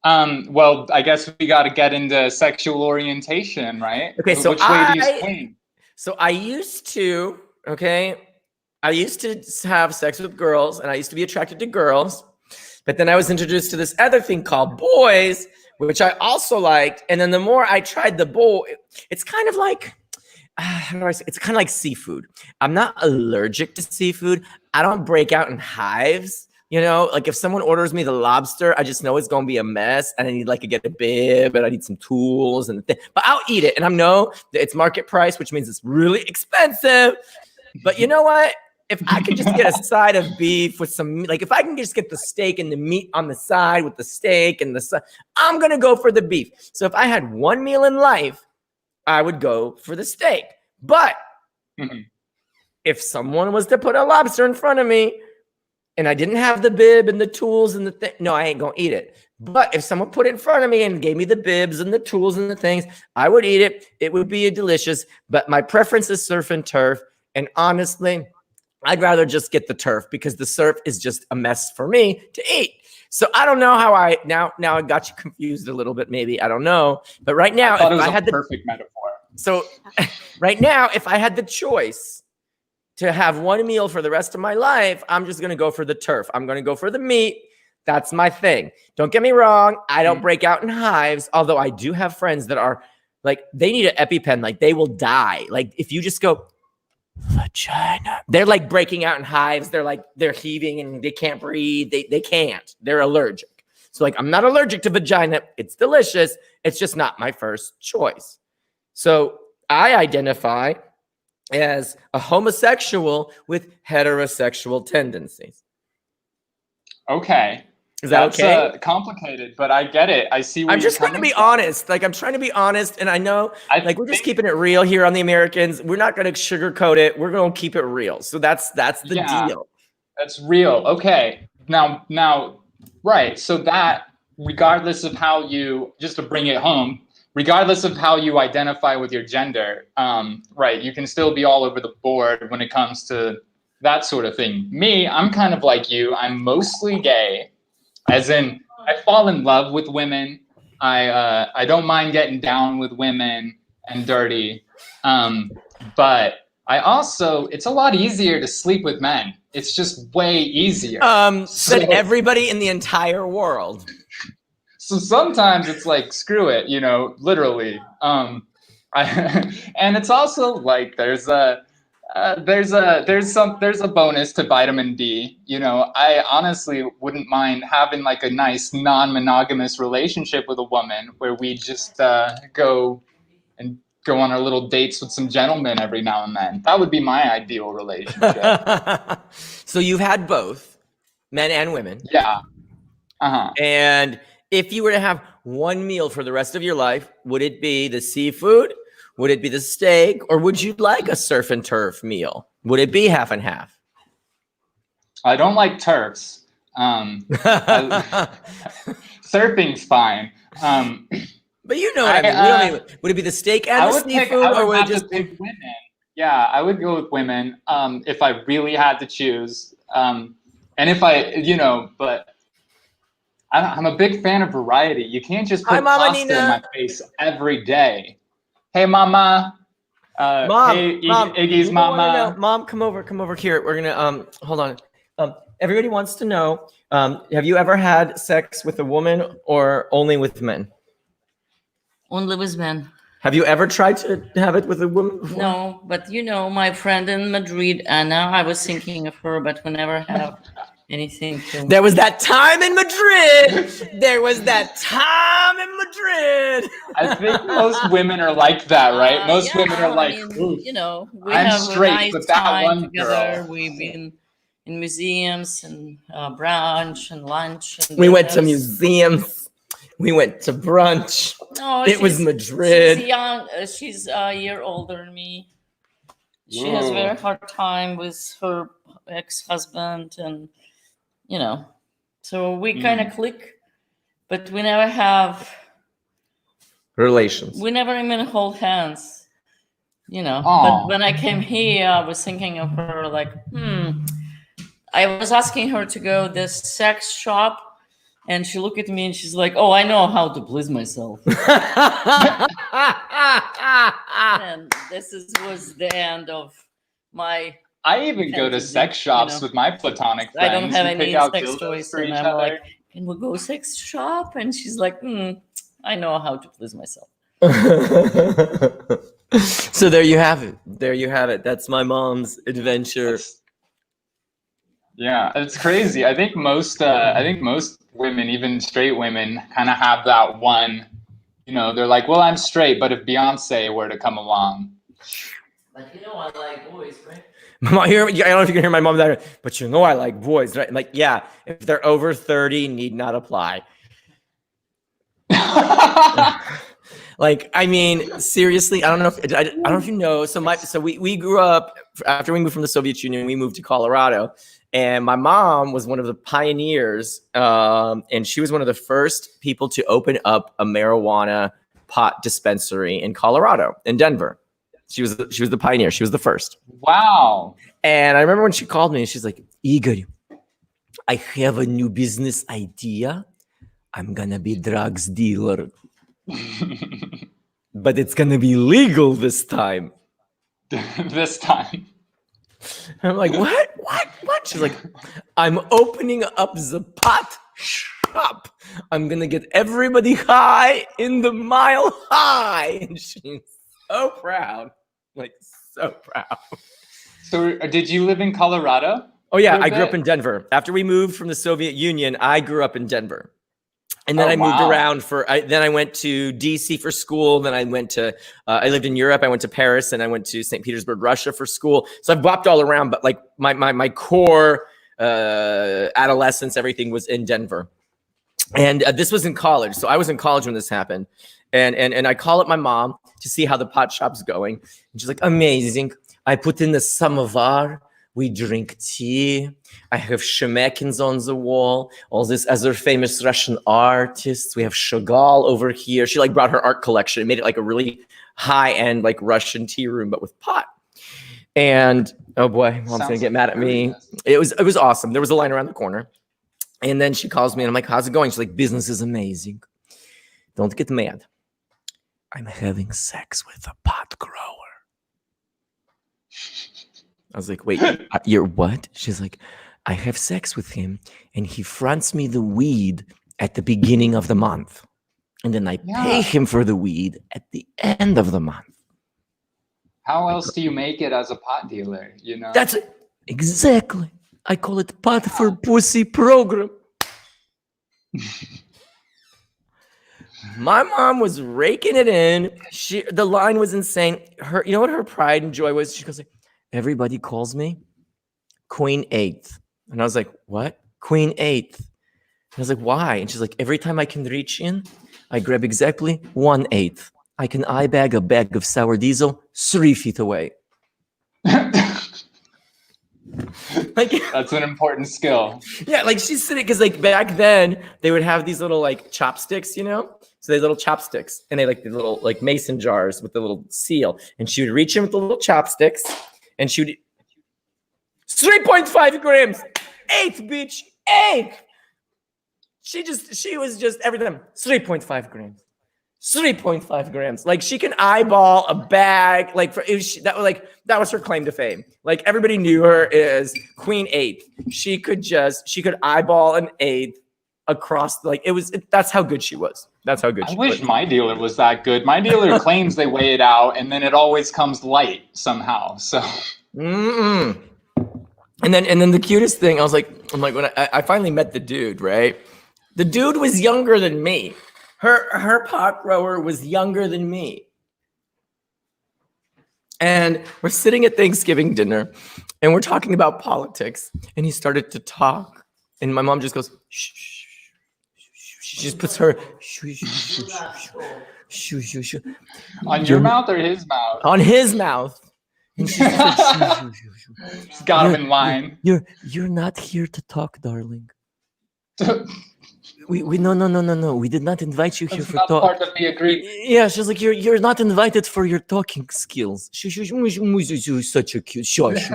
Well, I guess we got to get into sexual orientation, right?
Okay. So
which way do you swing?
So I used to. Okay. I used to have sex with girls, and I used to be attracted to girls. But then I was introduced to this other thing called boys, which I also liked. And then the more I tried the boy, it's kind of like. How do I say? It's kind of like seafood. I'm not allergic to seafood. I don't break out in hives. You know, like if someone orders me the lobster, I just know it's going to be a mess. And I need to get a bib, and I need some tools but I'll eat it. And I know that it's market price, which means it's really expensive. But you know what? If I could just get a side of beef with some, if I can just get the steak and the meat on the side with the steak and I'm going to go for the beef. So if I had one meal in life, I would go for the steak. But if someone was to put a lobster in front of me and I didn't have the bib and the tools and the thing, no, I ain't going to eat it. But if someone put it in front of me and gave me the bibs and the tools and the things, I would eat it. It would be delicious. But my preference is surf and turf. And honestly, I'd rather just get the turf because the surf is just a mess for me to eat. So I don't know how now I got you confused a little bit, maybe. I don't know. But right now,
I thought it was a perfect metaphor.
So right now, if I had the choice to have one meal for the rest of my life, I'm just going to go for the turf. I'm going to go for the meat. That's my thing. Don't get me wrong. I don't break out in hives, although I do have friends that are they need an EpiPen. They will die. If you just go, vagina, they're breaking out in hives. They're heaving and they can't breathe. They can't. They're allergic. So I'm not allergic to vagina. It's delicious. It's just not my first choice. So I identify as a homosexual with heterosexual tendencies.
Okay.
Is that okay?
Complicated, but I get it. I see.
I'm just trying to be honest. I'm trying to be honest, and I know, we're just keeping it real here on the Americans. We're not going to sugarcoat it. We're going to keep it real. So that's the deal.
That's real. Okay. Now, right. So that, regardless of how you, just to bring it home, regardless of how you identify with your gender, right, you can still be all over the board when it comes to that sort of thing. Me, I'm kind of like you. I'm mostly gay. As in, I fall in love with women. I don't mind getting down with women and dirty, but it's a lot easier to sleep with men. It's just way easier.
Said everybody in the entire world.
So sometimes it's like, screw it, you know, literally. And it's also like there's a bonus to vitamin D. You know, I honestly wouldn't mind having like a nice non-monogamous relationship with a woman where we just go on our little dates with some gentlemen every now and then. That would be my ideal relationship.
So you've had both, men and women.
Yeah.
And if you were to have one meal for the rest of your life, would it be the seafood? Would it be the steak? Or would you like a surf and turf meal? Would it be half and half?
I don't like turfs. Surfing's fine.
But you know what I mean. Would it be the steak and the seafood?
I would have to pick women. Yeah, I would go with women if I really had to choose. And if I, you know, but I'm a big fan of variety. You can't just put pasta in my face every day. Hey, Mama.
Mom,
hey,
Mom,
Iggy's Mama.
Mom, come over here. We're gonna hold on. Everybody wants to know: have you ever had sex with a woman or only with men?
Only with men.
Have you ever tried to have it with a woman before?
No, but you know, my friend in Madrid, Anna, I was thinking of her, but we never have anything.
There was that time in Madrid. There was that time in Madrid.
I think most women are like that, right? Most women are like,
you know, we
I'm
have
straight,
a nice
but that
time
one
together.
girl.
We've been in museums and brunch and lunch. And
we went to museums. We went to brunch.
No,
it was Madrid.
She's a year older than me. She has a very hard time with her ex-husband, and you know, so we kind of click, but we never have
relations.
We never even hold hands, you know. But when I came here, I was thinking of her like, I was asking her to go this sex shop. And she looked at me and she's like, "Oh, I know how to please myself." And this was the end of my.
I even go to sex shops with my platonic friends.
I don't have any sex toys, and I'm like, "Can we go sex shop?" And she's like, "I know how to please myself."
So there you have it. There you have it. That's my mom's adventure.
Yeah, it's crazy. I think most women, even straight women, kind of have that one, you know, they're like, well, I'm straight, but if Beyonce were to come along.
But you know, I like boys, right?
I don't know if you can hear my mom there, but you know I like boys, right? Like, yeah, if they're over 30, need not apply. Like, I mean, seriously, I don't know if you know. So we grew up after we moved from the Soviet Union. We moved to Colorado, and my mom was one of the pioneers, and she was one of the first people to open up a marijuana pot dispensary in Colorado, in Denver. She was the pioneer. She was the first.
Wow.
And I remember when she called me, and she's like, "Igor, I have a new business idea. I'm gonna be drugs dealer." But it's gonna be legal this time.
This time.
I'm like, what? She's like, I'm opening up the pot shop. I'm gonna get everybody high in the Mile High. And she's so proud. Like, so proud.
So did you live in Colorado?
Oh yeah, I grew up in Denver. After we moved from the Soviet Union, I grew up in Denver. And then I moved around then I went to DC for school. Then I went to, I lived in Europe. I went to Paris, and I went to St. Petersburg, Russia for school. So I've bopped all around, but like my core adolescence, everything was in Denver. And this was in college. So I was in college when this happened. And I call up my mom to see how the pot shop's going. And she's like, amazing. I put in the samovar. We drink tea. I have Shemekins on the wall. All these other famous Russian artists. We have Chagall over here. She like brought her art collection and made it like a really high-end like Russian tea room, but with pot. And oh boy, mom's gonna get mad at me. It was awesome. There was a line around the corner. And then she calls me and I'm like, how's it going? She's like, business is amazing. Don't get mad. I'm having sex with a pot grower. I was like, wait, you're what? She's like, I have sex with him and he fronts me the weed at the beginning of the month. And then I pay him for the weed at the end of the month.
How else do you make it as a pot dealer? You know?
That's it. Exactly. I call it pot for pussy program. My mom was raking it in. The line was insane. You know what her pride and joy was? She goes like, everybody calls me Queen Eighth. And I was like, what? Queen Eighth. And I was like, why? And she's like, every time I can reach in, I grab exactly 1/8. I can eye bag a bag of sour diesel 3 feet away.
Like, that's an important skill.
Yeah, like she's sitting, because like back then they would have these little like chopsticks, you know? So they little chopsticks, and they like the little like mason jars with the little seal. And she would reach in with the little chopsticks, and she would 3.5 grams, 8, bitch, 8. She was just every time 3.5 grams. 3.5 grams. Like she can eyeball a bag. Like that was her claim to fame. Like everybody knew her as Queen Eighth. She could eyeball an eighth across. Like that's how good she was. That's how good she was.
I wish my dealer was that good. My dealer claims they weigh it out, and then it always comes light somehow. So.
And then the cutest thing, I'm like when I finally met the dude, right? The dude was younger than me. Her pot grower was younger than me. And we're sitting at Thanksgiving dinner and we're talking about politics. And he started to talk. And my mom just goes, shh, shh, shh. She just puts her
on your mouth or his mouth?
On his mouth. And she said,
she's got him in line.
You're not here to talk, darling. No. We did not invite you here for talk.
Part of the agreement.
Yeah, she's like, you're not invited for your talking skills. Such a cute. Shush.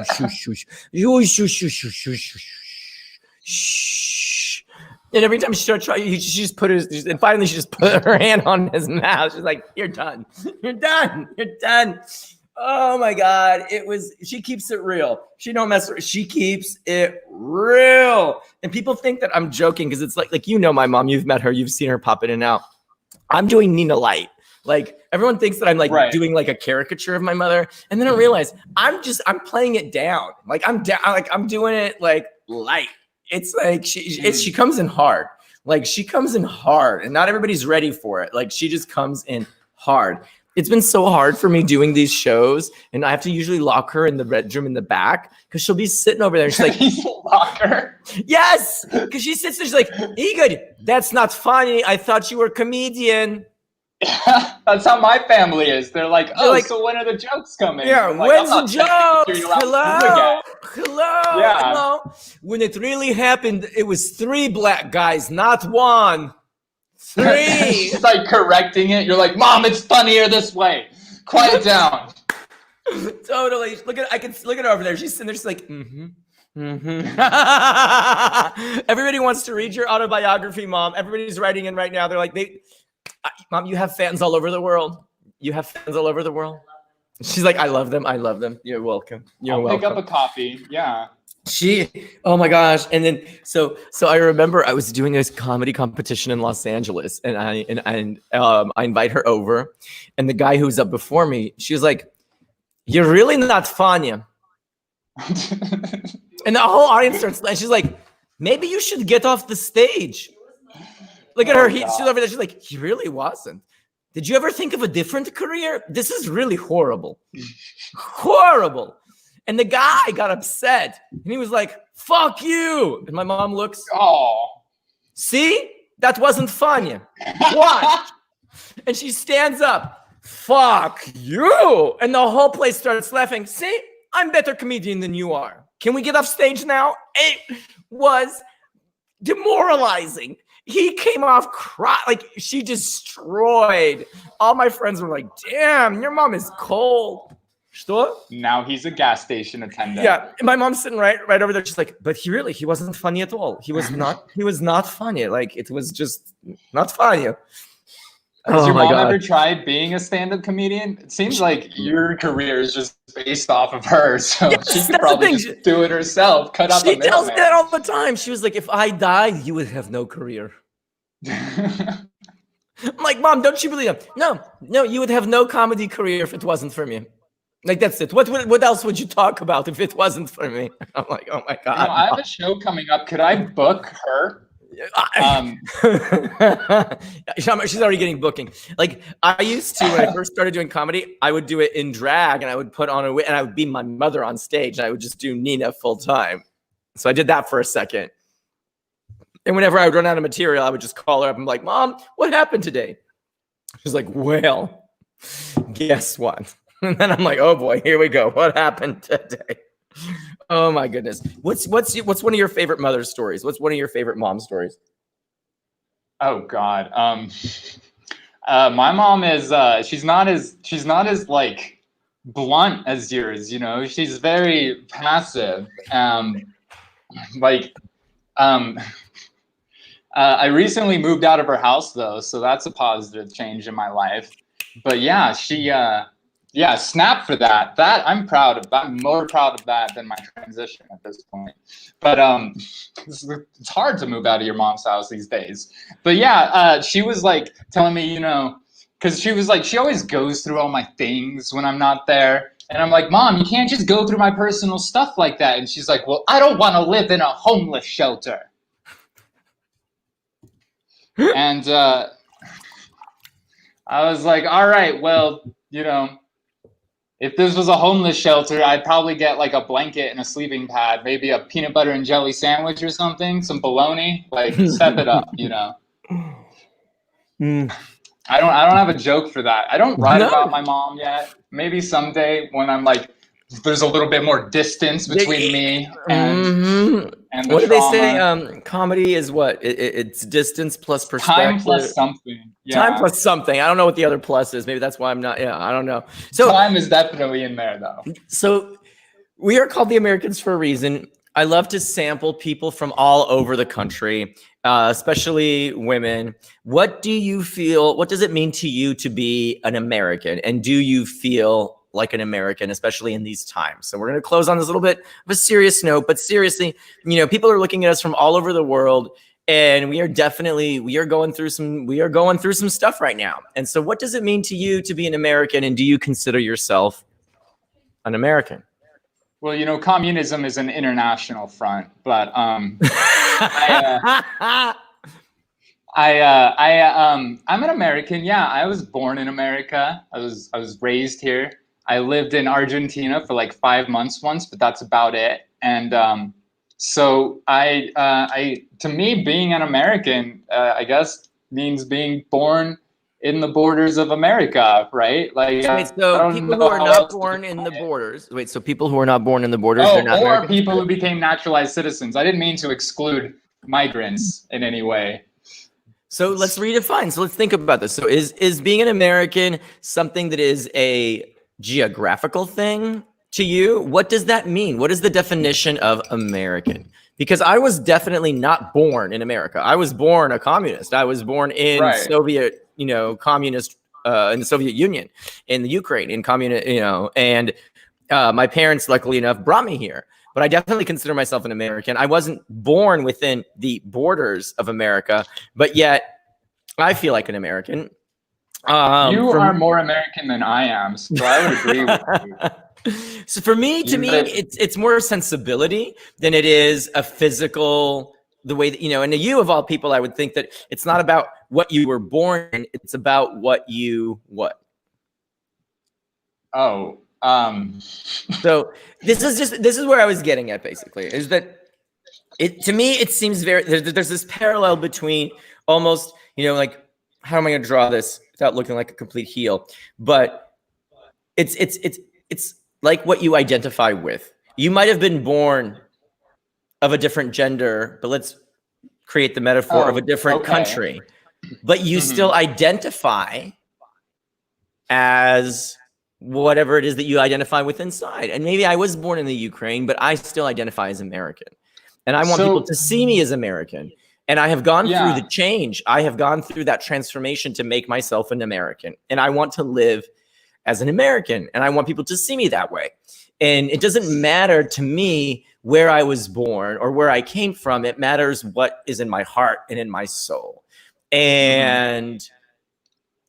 And every time she started trying, she just put and finally she just put her hand on his mouth. She's like, you're done. You're done. You're done. Oh my God. She keeps it real. She don't mess with, she keeps it real. And people think that I'm joking because it's like, you know, my mom, you've met her, you've seen her pop in and out. I'm doing Nina Light. Like everyone thinks that I'm like doing like a caricature of my mother. And then I realize I'm playing it down. Like I'm doing it like light. It's like she comes in hard. Like she comes in hard and not everybody's ready for it. Like she just comes in hard. It's been so hard for me doing these shows, and I have to usually lock her in the bedroom in the back because she'll be sitting over there. And she's like,
lock her?
Yes, because she sits there. She's like, Iggy, that's not funny. I thought you were a comedian.
That's how my family is. They're like, so when are the jokes coming?
Yeah,
like,
when's the jokes? Hello?
Yeah.
Hello? When it really happened, it was 3 black guys, not 1. 3.
She's like correcting it. You're like, Mom, it's funnier this way. Quiet down.
Totally. I can look at her over there. She's sitting there. She's like, Everybody wants to read your autobiography, Mom. Everybody's writing in right now. They're like, Mom, you have fans all over the world. You have fans all over the world. She's like, I love them. I love them. You're welcome. You're welcome.
Pick up a coffee. Yeah.
Oh my gosh. And then, so I remember I was doing this comedy competition in Los Angeles and I invite her over and the guy who was up before me, she was like, you're really not funny. And the whole audience starts, and she's like, maybe you should get off the stage. Look at her. She's over there. She's like, he really wasn't. Did you ever think of a different career? This is really horrible. Horrible. And the guy got upset and he was like, fuck you. And my mom looks, see, that wasn't funny. Watch. And she stands up, fuck you. And the whole place starts laughing. See, I'm a better comedian than you are. Can we get off stage now? It was demoralizing. He came off like she destroyed. All my friends were like, damn, your mom is cold. Что?
Now he's a gas station attendant.
Yeah, and my mom's sitting right over there. She's like, but he wasn't funny at all. He was not funny. Like it was just not funny.
Has
Oh
your
my
mom
God.
ever tried being a stand-up comedian? It seems like your career is just based off of her, so
Yes,
she could
that's the
probably
thing.
just do it herself, cut out the
She tells me that
middleman.
all the time. She was like, if I died, you would have no career. I'm like, Mom, don't you believe it? No, you would have no comedy career if it wasn't for me. Like, that's it. What else would you talk about if it wasn't for me? I'm like, oh my God.
I have a show coming up. Could I book her?
She's already getting booking. Like, I used to, when I first started doing comedy, I would do it in drag, and I would put on and I would be my mother on stage, and I would just do Nina full time. So I did that for a second. And whenever I would run out of material, I would just call her up and be like, Mom, what happened today? She's like, well, guess what? And then I'm like, oh boy, here we go. What happened today? Oh my goodness. What's one of your favorite mother stories? What's one of your favorite mom stories?
Oh God. My mom is she's not as like blunt as yours, you know. She's very passive. I recently moved out of her house though, so that's a positive change in my life. But yeah, she snap for that. That I'm proud of. I'm more proud of that than my transition at this point. But it's hard to move out of your mom's house these days. But yeah, she was like telling me, you know, because she was like, she always goes through all my things when I'm not there. And I'm like, Mom, you can't just go through my personal stuff like that. And she's like, well, I don't want to live in a homeless shelter. And I was like, all right, well, you know, if this was a homeless shelter, I'd probably get like a blanket and a sleeping pad, maybe a peanut butter and jelly sandwich or something, some bologna, like step it up, you know. I don't have a joke for that. I don't write about my mom yet. Maybe someday when I'm like, there's a little bit more distance between me and the
what do
trauma.
they say? Comedy is what? It's distance plus perspective.
Time plus something. Yeah.
Time plus something. I don't know what the other plus is. Maybe that's why I'm not. Yeah, I don't know. So
time is definitely in there though.
So we are called the Americans for a reason. I love to sample people from all over the country, especially women. What do you feel? What does it mean to you to be an American? And do you feel like an American, especially in these times? So we're going to close on this little bit of a serious note, but seriously, you know, people are looking at us from all over the world, and we are going through some stuff right now. And so what does it mean to you to be an American, and do you consider yourself an American?
Well, you know, communism is an international front, but I'm an American. Yeah, I was born in America. I was raised here. I lived in Argentina for like 5 months once, but that's about it. And so to me, being an American, I guess means being born in the borders of America, right? Like,
so people who are not born in the borders. Wait, so people who are not born in the borders, they're not
or
Americans?
People who became naturalized citizens. I didn't mean to exclude migrants in any way.
So let's redefine. So let's think about this. So is being an American something that is a geographical thing to you? What does that mean? What is the definition of American? Because I was definitely not born in America. I was born a communist. I was born in Soviet, communist, in the Soviet Union, in the Ukraine, in communist, and my parents, luckily enough, brought me here. But I definitely consider myself an American. I wasn't born within the borders of America, but yet I feel like an American.
You are more American than I am, so I would agree with you.
So for me, it's more sensibility than it is a physical, the way that, and to you of all people, I would think that it's not about what you were born in, it's about what.
Oh.
So this is where I was getting at, basically, is that to me, it seems there's this parallel between almost, like, how am I going to draw this without looking like a complete heel? But it's like what you identify with. You might have been born of a different gender, but let's create the metaphor of a different country. But you still identify as whatever it is that you identify with inside. And maybe I was born in the Ukraine, but I still identify as American. And I want people to see me as American. And I have gone through the change. I have gone through that transformation to make myself an American. And I want to live as an American. And I want people to see me that way. And it doesn't matter to me where I was born or where I came from. It matters what is in my heart and in my soul. And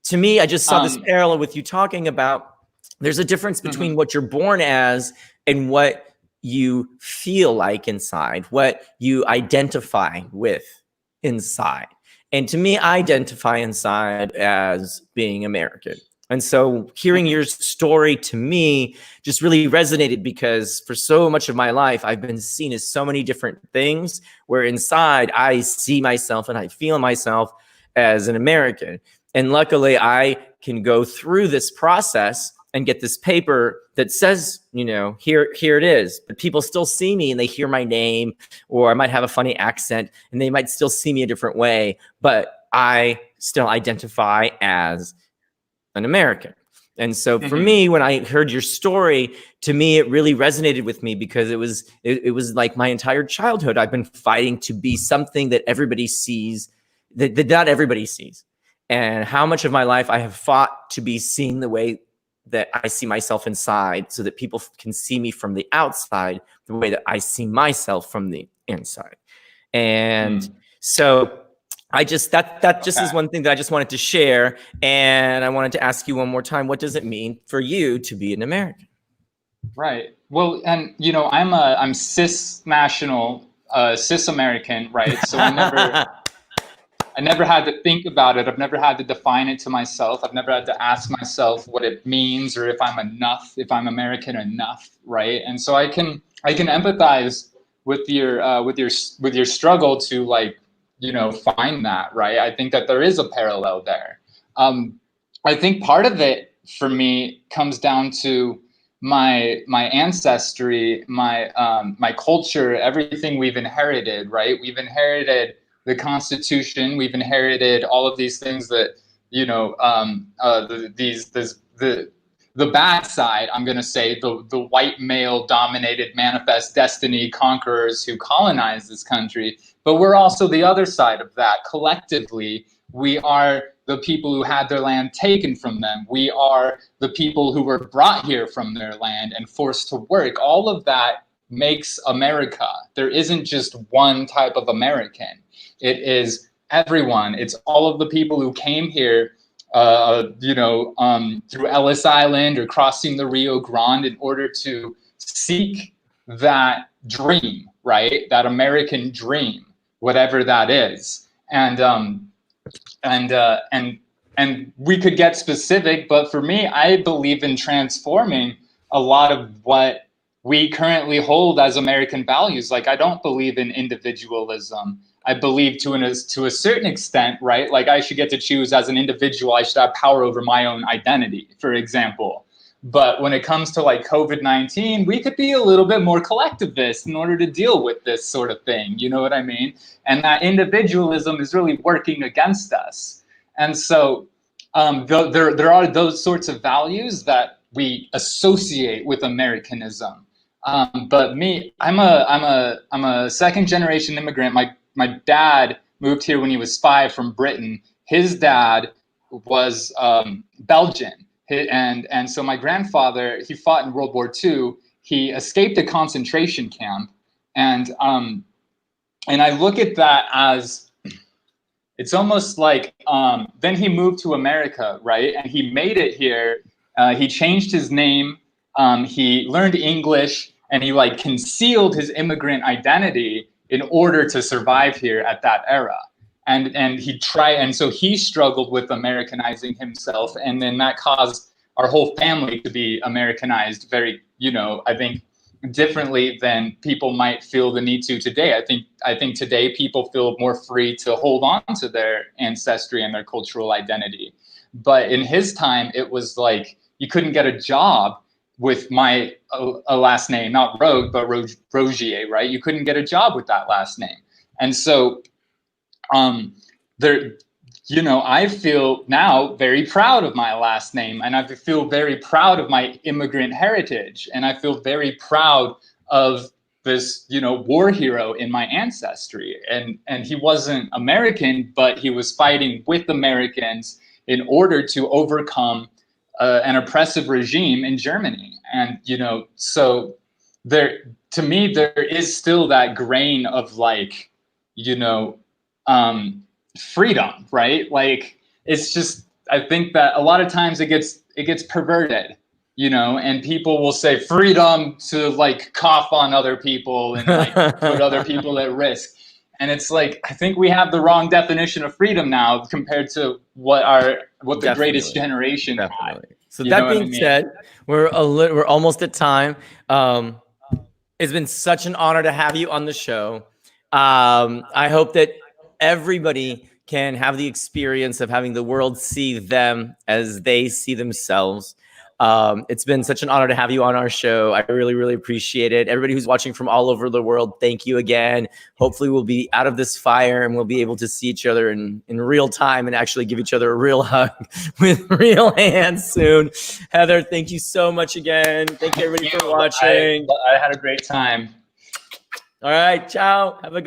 to me, I just saw this parallel with you talking about there's a difference between what you're born as and what you feel like inside, what you identify with inside. And to me, I identify inside as being American. And so hearing your story to me just really resonated, because for so much of my life, I've been seen as so many different things, where inside I see myself and I feel myself as an American. And luckily, I can go through this process and get this paper that says, you know, here it is. But people still see me and they hear my name, or I might have a funny accent and they might still see me a different way, but I still identify as an American. And so for me, when I heard your story, to me, it really resonated with me, because it was like my entire childhood. I've been fighting to be something that everybody sees, that not everybody sees. And how much of my life I have fought to be seen the way that I see myself inside, so that people can see me from the outside the way that I see myself from the inside. And so I just, that just is one thing that I just wanted to share. And I wanted to ask you one more time, what does it mean for you to be an American?
Right. Well, and you know, I'm cis national, cis American, right? So I never had to think about it. I've never had to define it to myself. I've never had to ask myself what it means, or if I'm enough, if I'm American enough, right? And so I can empathize with your struggle to, like, you know, find that, right? I think that there is a parallel there. I think part of it for me comes down to my ancestry, my culture, everything we've inherited, right? We've inherited the Constitution. We've inherited all of these things that, you know, the bad side, I'm going to say, the white male dominated manifest destiny conquerors who colonized this country. But we're also the other side of that. Collectively, we are the people who had their land taken from them. We are the people who were brought here from their land and forced to work. All of that makes America. There isn't just one type of American. It is everyone. It's all of the people who came here, you know, through Ellis Island or crossing the Rio Grande in order to seek that dream, right? That American dream, whatever that is. And we could get specific, but for me, I believe in transforming a lot of what we currently hold as American values. Like, I don't believe in individualism. I believe to a certain extent, right? Like, I should get to choose as an individual. I should have power over my own identity, for example. But when it comes to like COVID-19, we could be a little bit more collectivist in order to deal with this sort of thing. You know what I mean? And that individualism is really working against us. And so there are those sorts of values that we associate with Americanism. But me, I'm a second generation immigrant. My dad moved here when he was 5 from Britain. His dad was Belgian. And so my grandfather, he fought in World War II. He escaped a concentration camp. And I look at that as, it's almost like, then he moved to America, right? And he made it here. He changed his name. He learned English, and he like concealed his immigrant identity in order to survive here at that era. And so he struggled with Americanizing himself, and then that caused our whole family to be Americanized very, you know, I think differently than people might feel the need to today. I think today people feel more free to hold on to their ancestry and their cultural identity. But in his time, it was like you couldn't get a job with my last name, not Rogue, but Rogier, right? You couldn't get a job with that last name. And so there, you know, I feel now very proud of my last name, and I feel very proud of my immigrant heritage, and I feel very proud of this, you know, war hero in my ancestry. And he wasn't American, but he was fighting with Americans in order to overcome an oppressive regime in Germany. And, you know, so there, to me, there is still that grain of like, you know, freedom, right? Like, it's just, I think that a lot of times it gets perverted, you know, and people will say freedom to like cough on other people and like put other people at risk. And it's like, I think we have the wrong definition of freedom now compared to what the greatest generation had.
So that being said, we're almost at time. It's been such an honor to have you on the show. I hope that everybody can have the experience of having the world see them as they see themselves. It's been such an honor to have you on our show. I really, really appreciate it. Everybody who's watching from all over the world, thank you again. Hopefully we'll be out of this fire and we'll be able to see each other in real time and actually give each other a real hug with real hands soon. Heather, thank you so much again. Thank you everybody for watching.
I had a great time.
All right, ciao. Have a good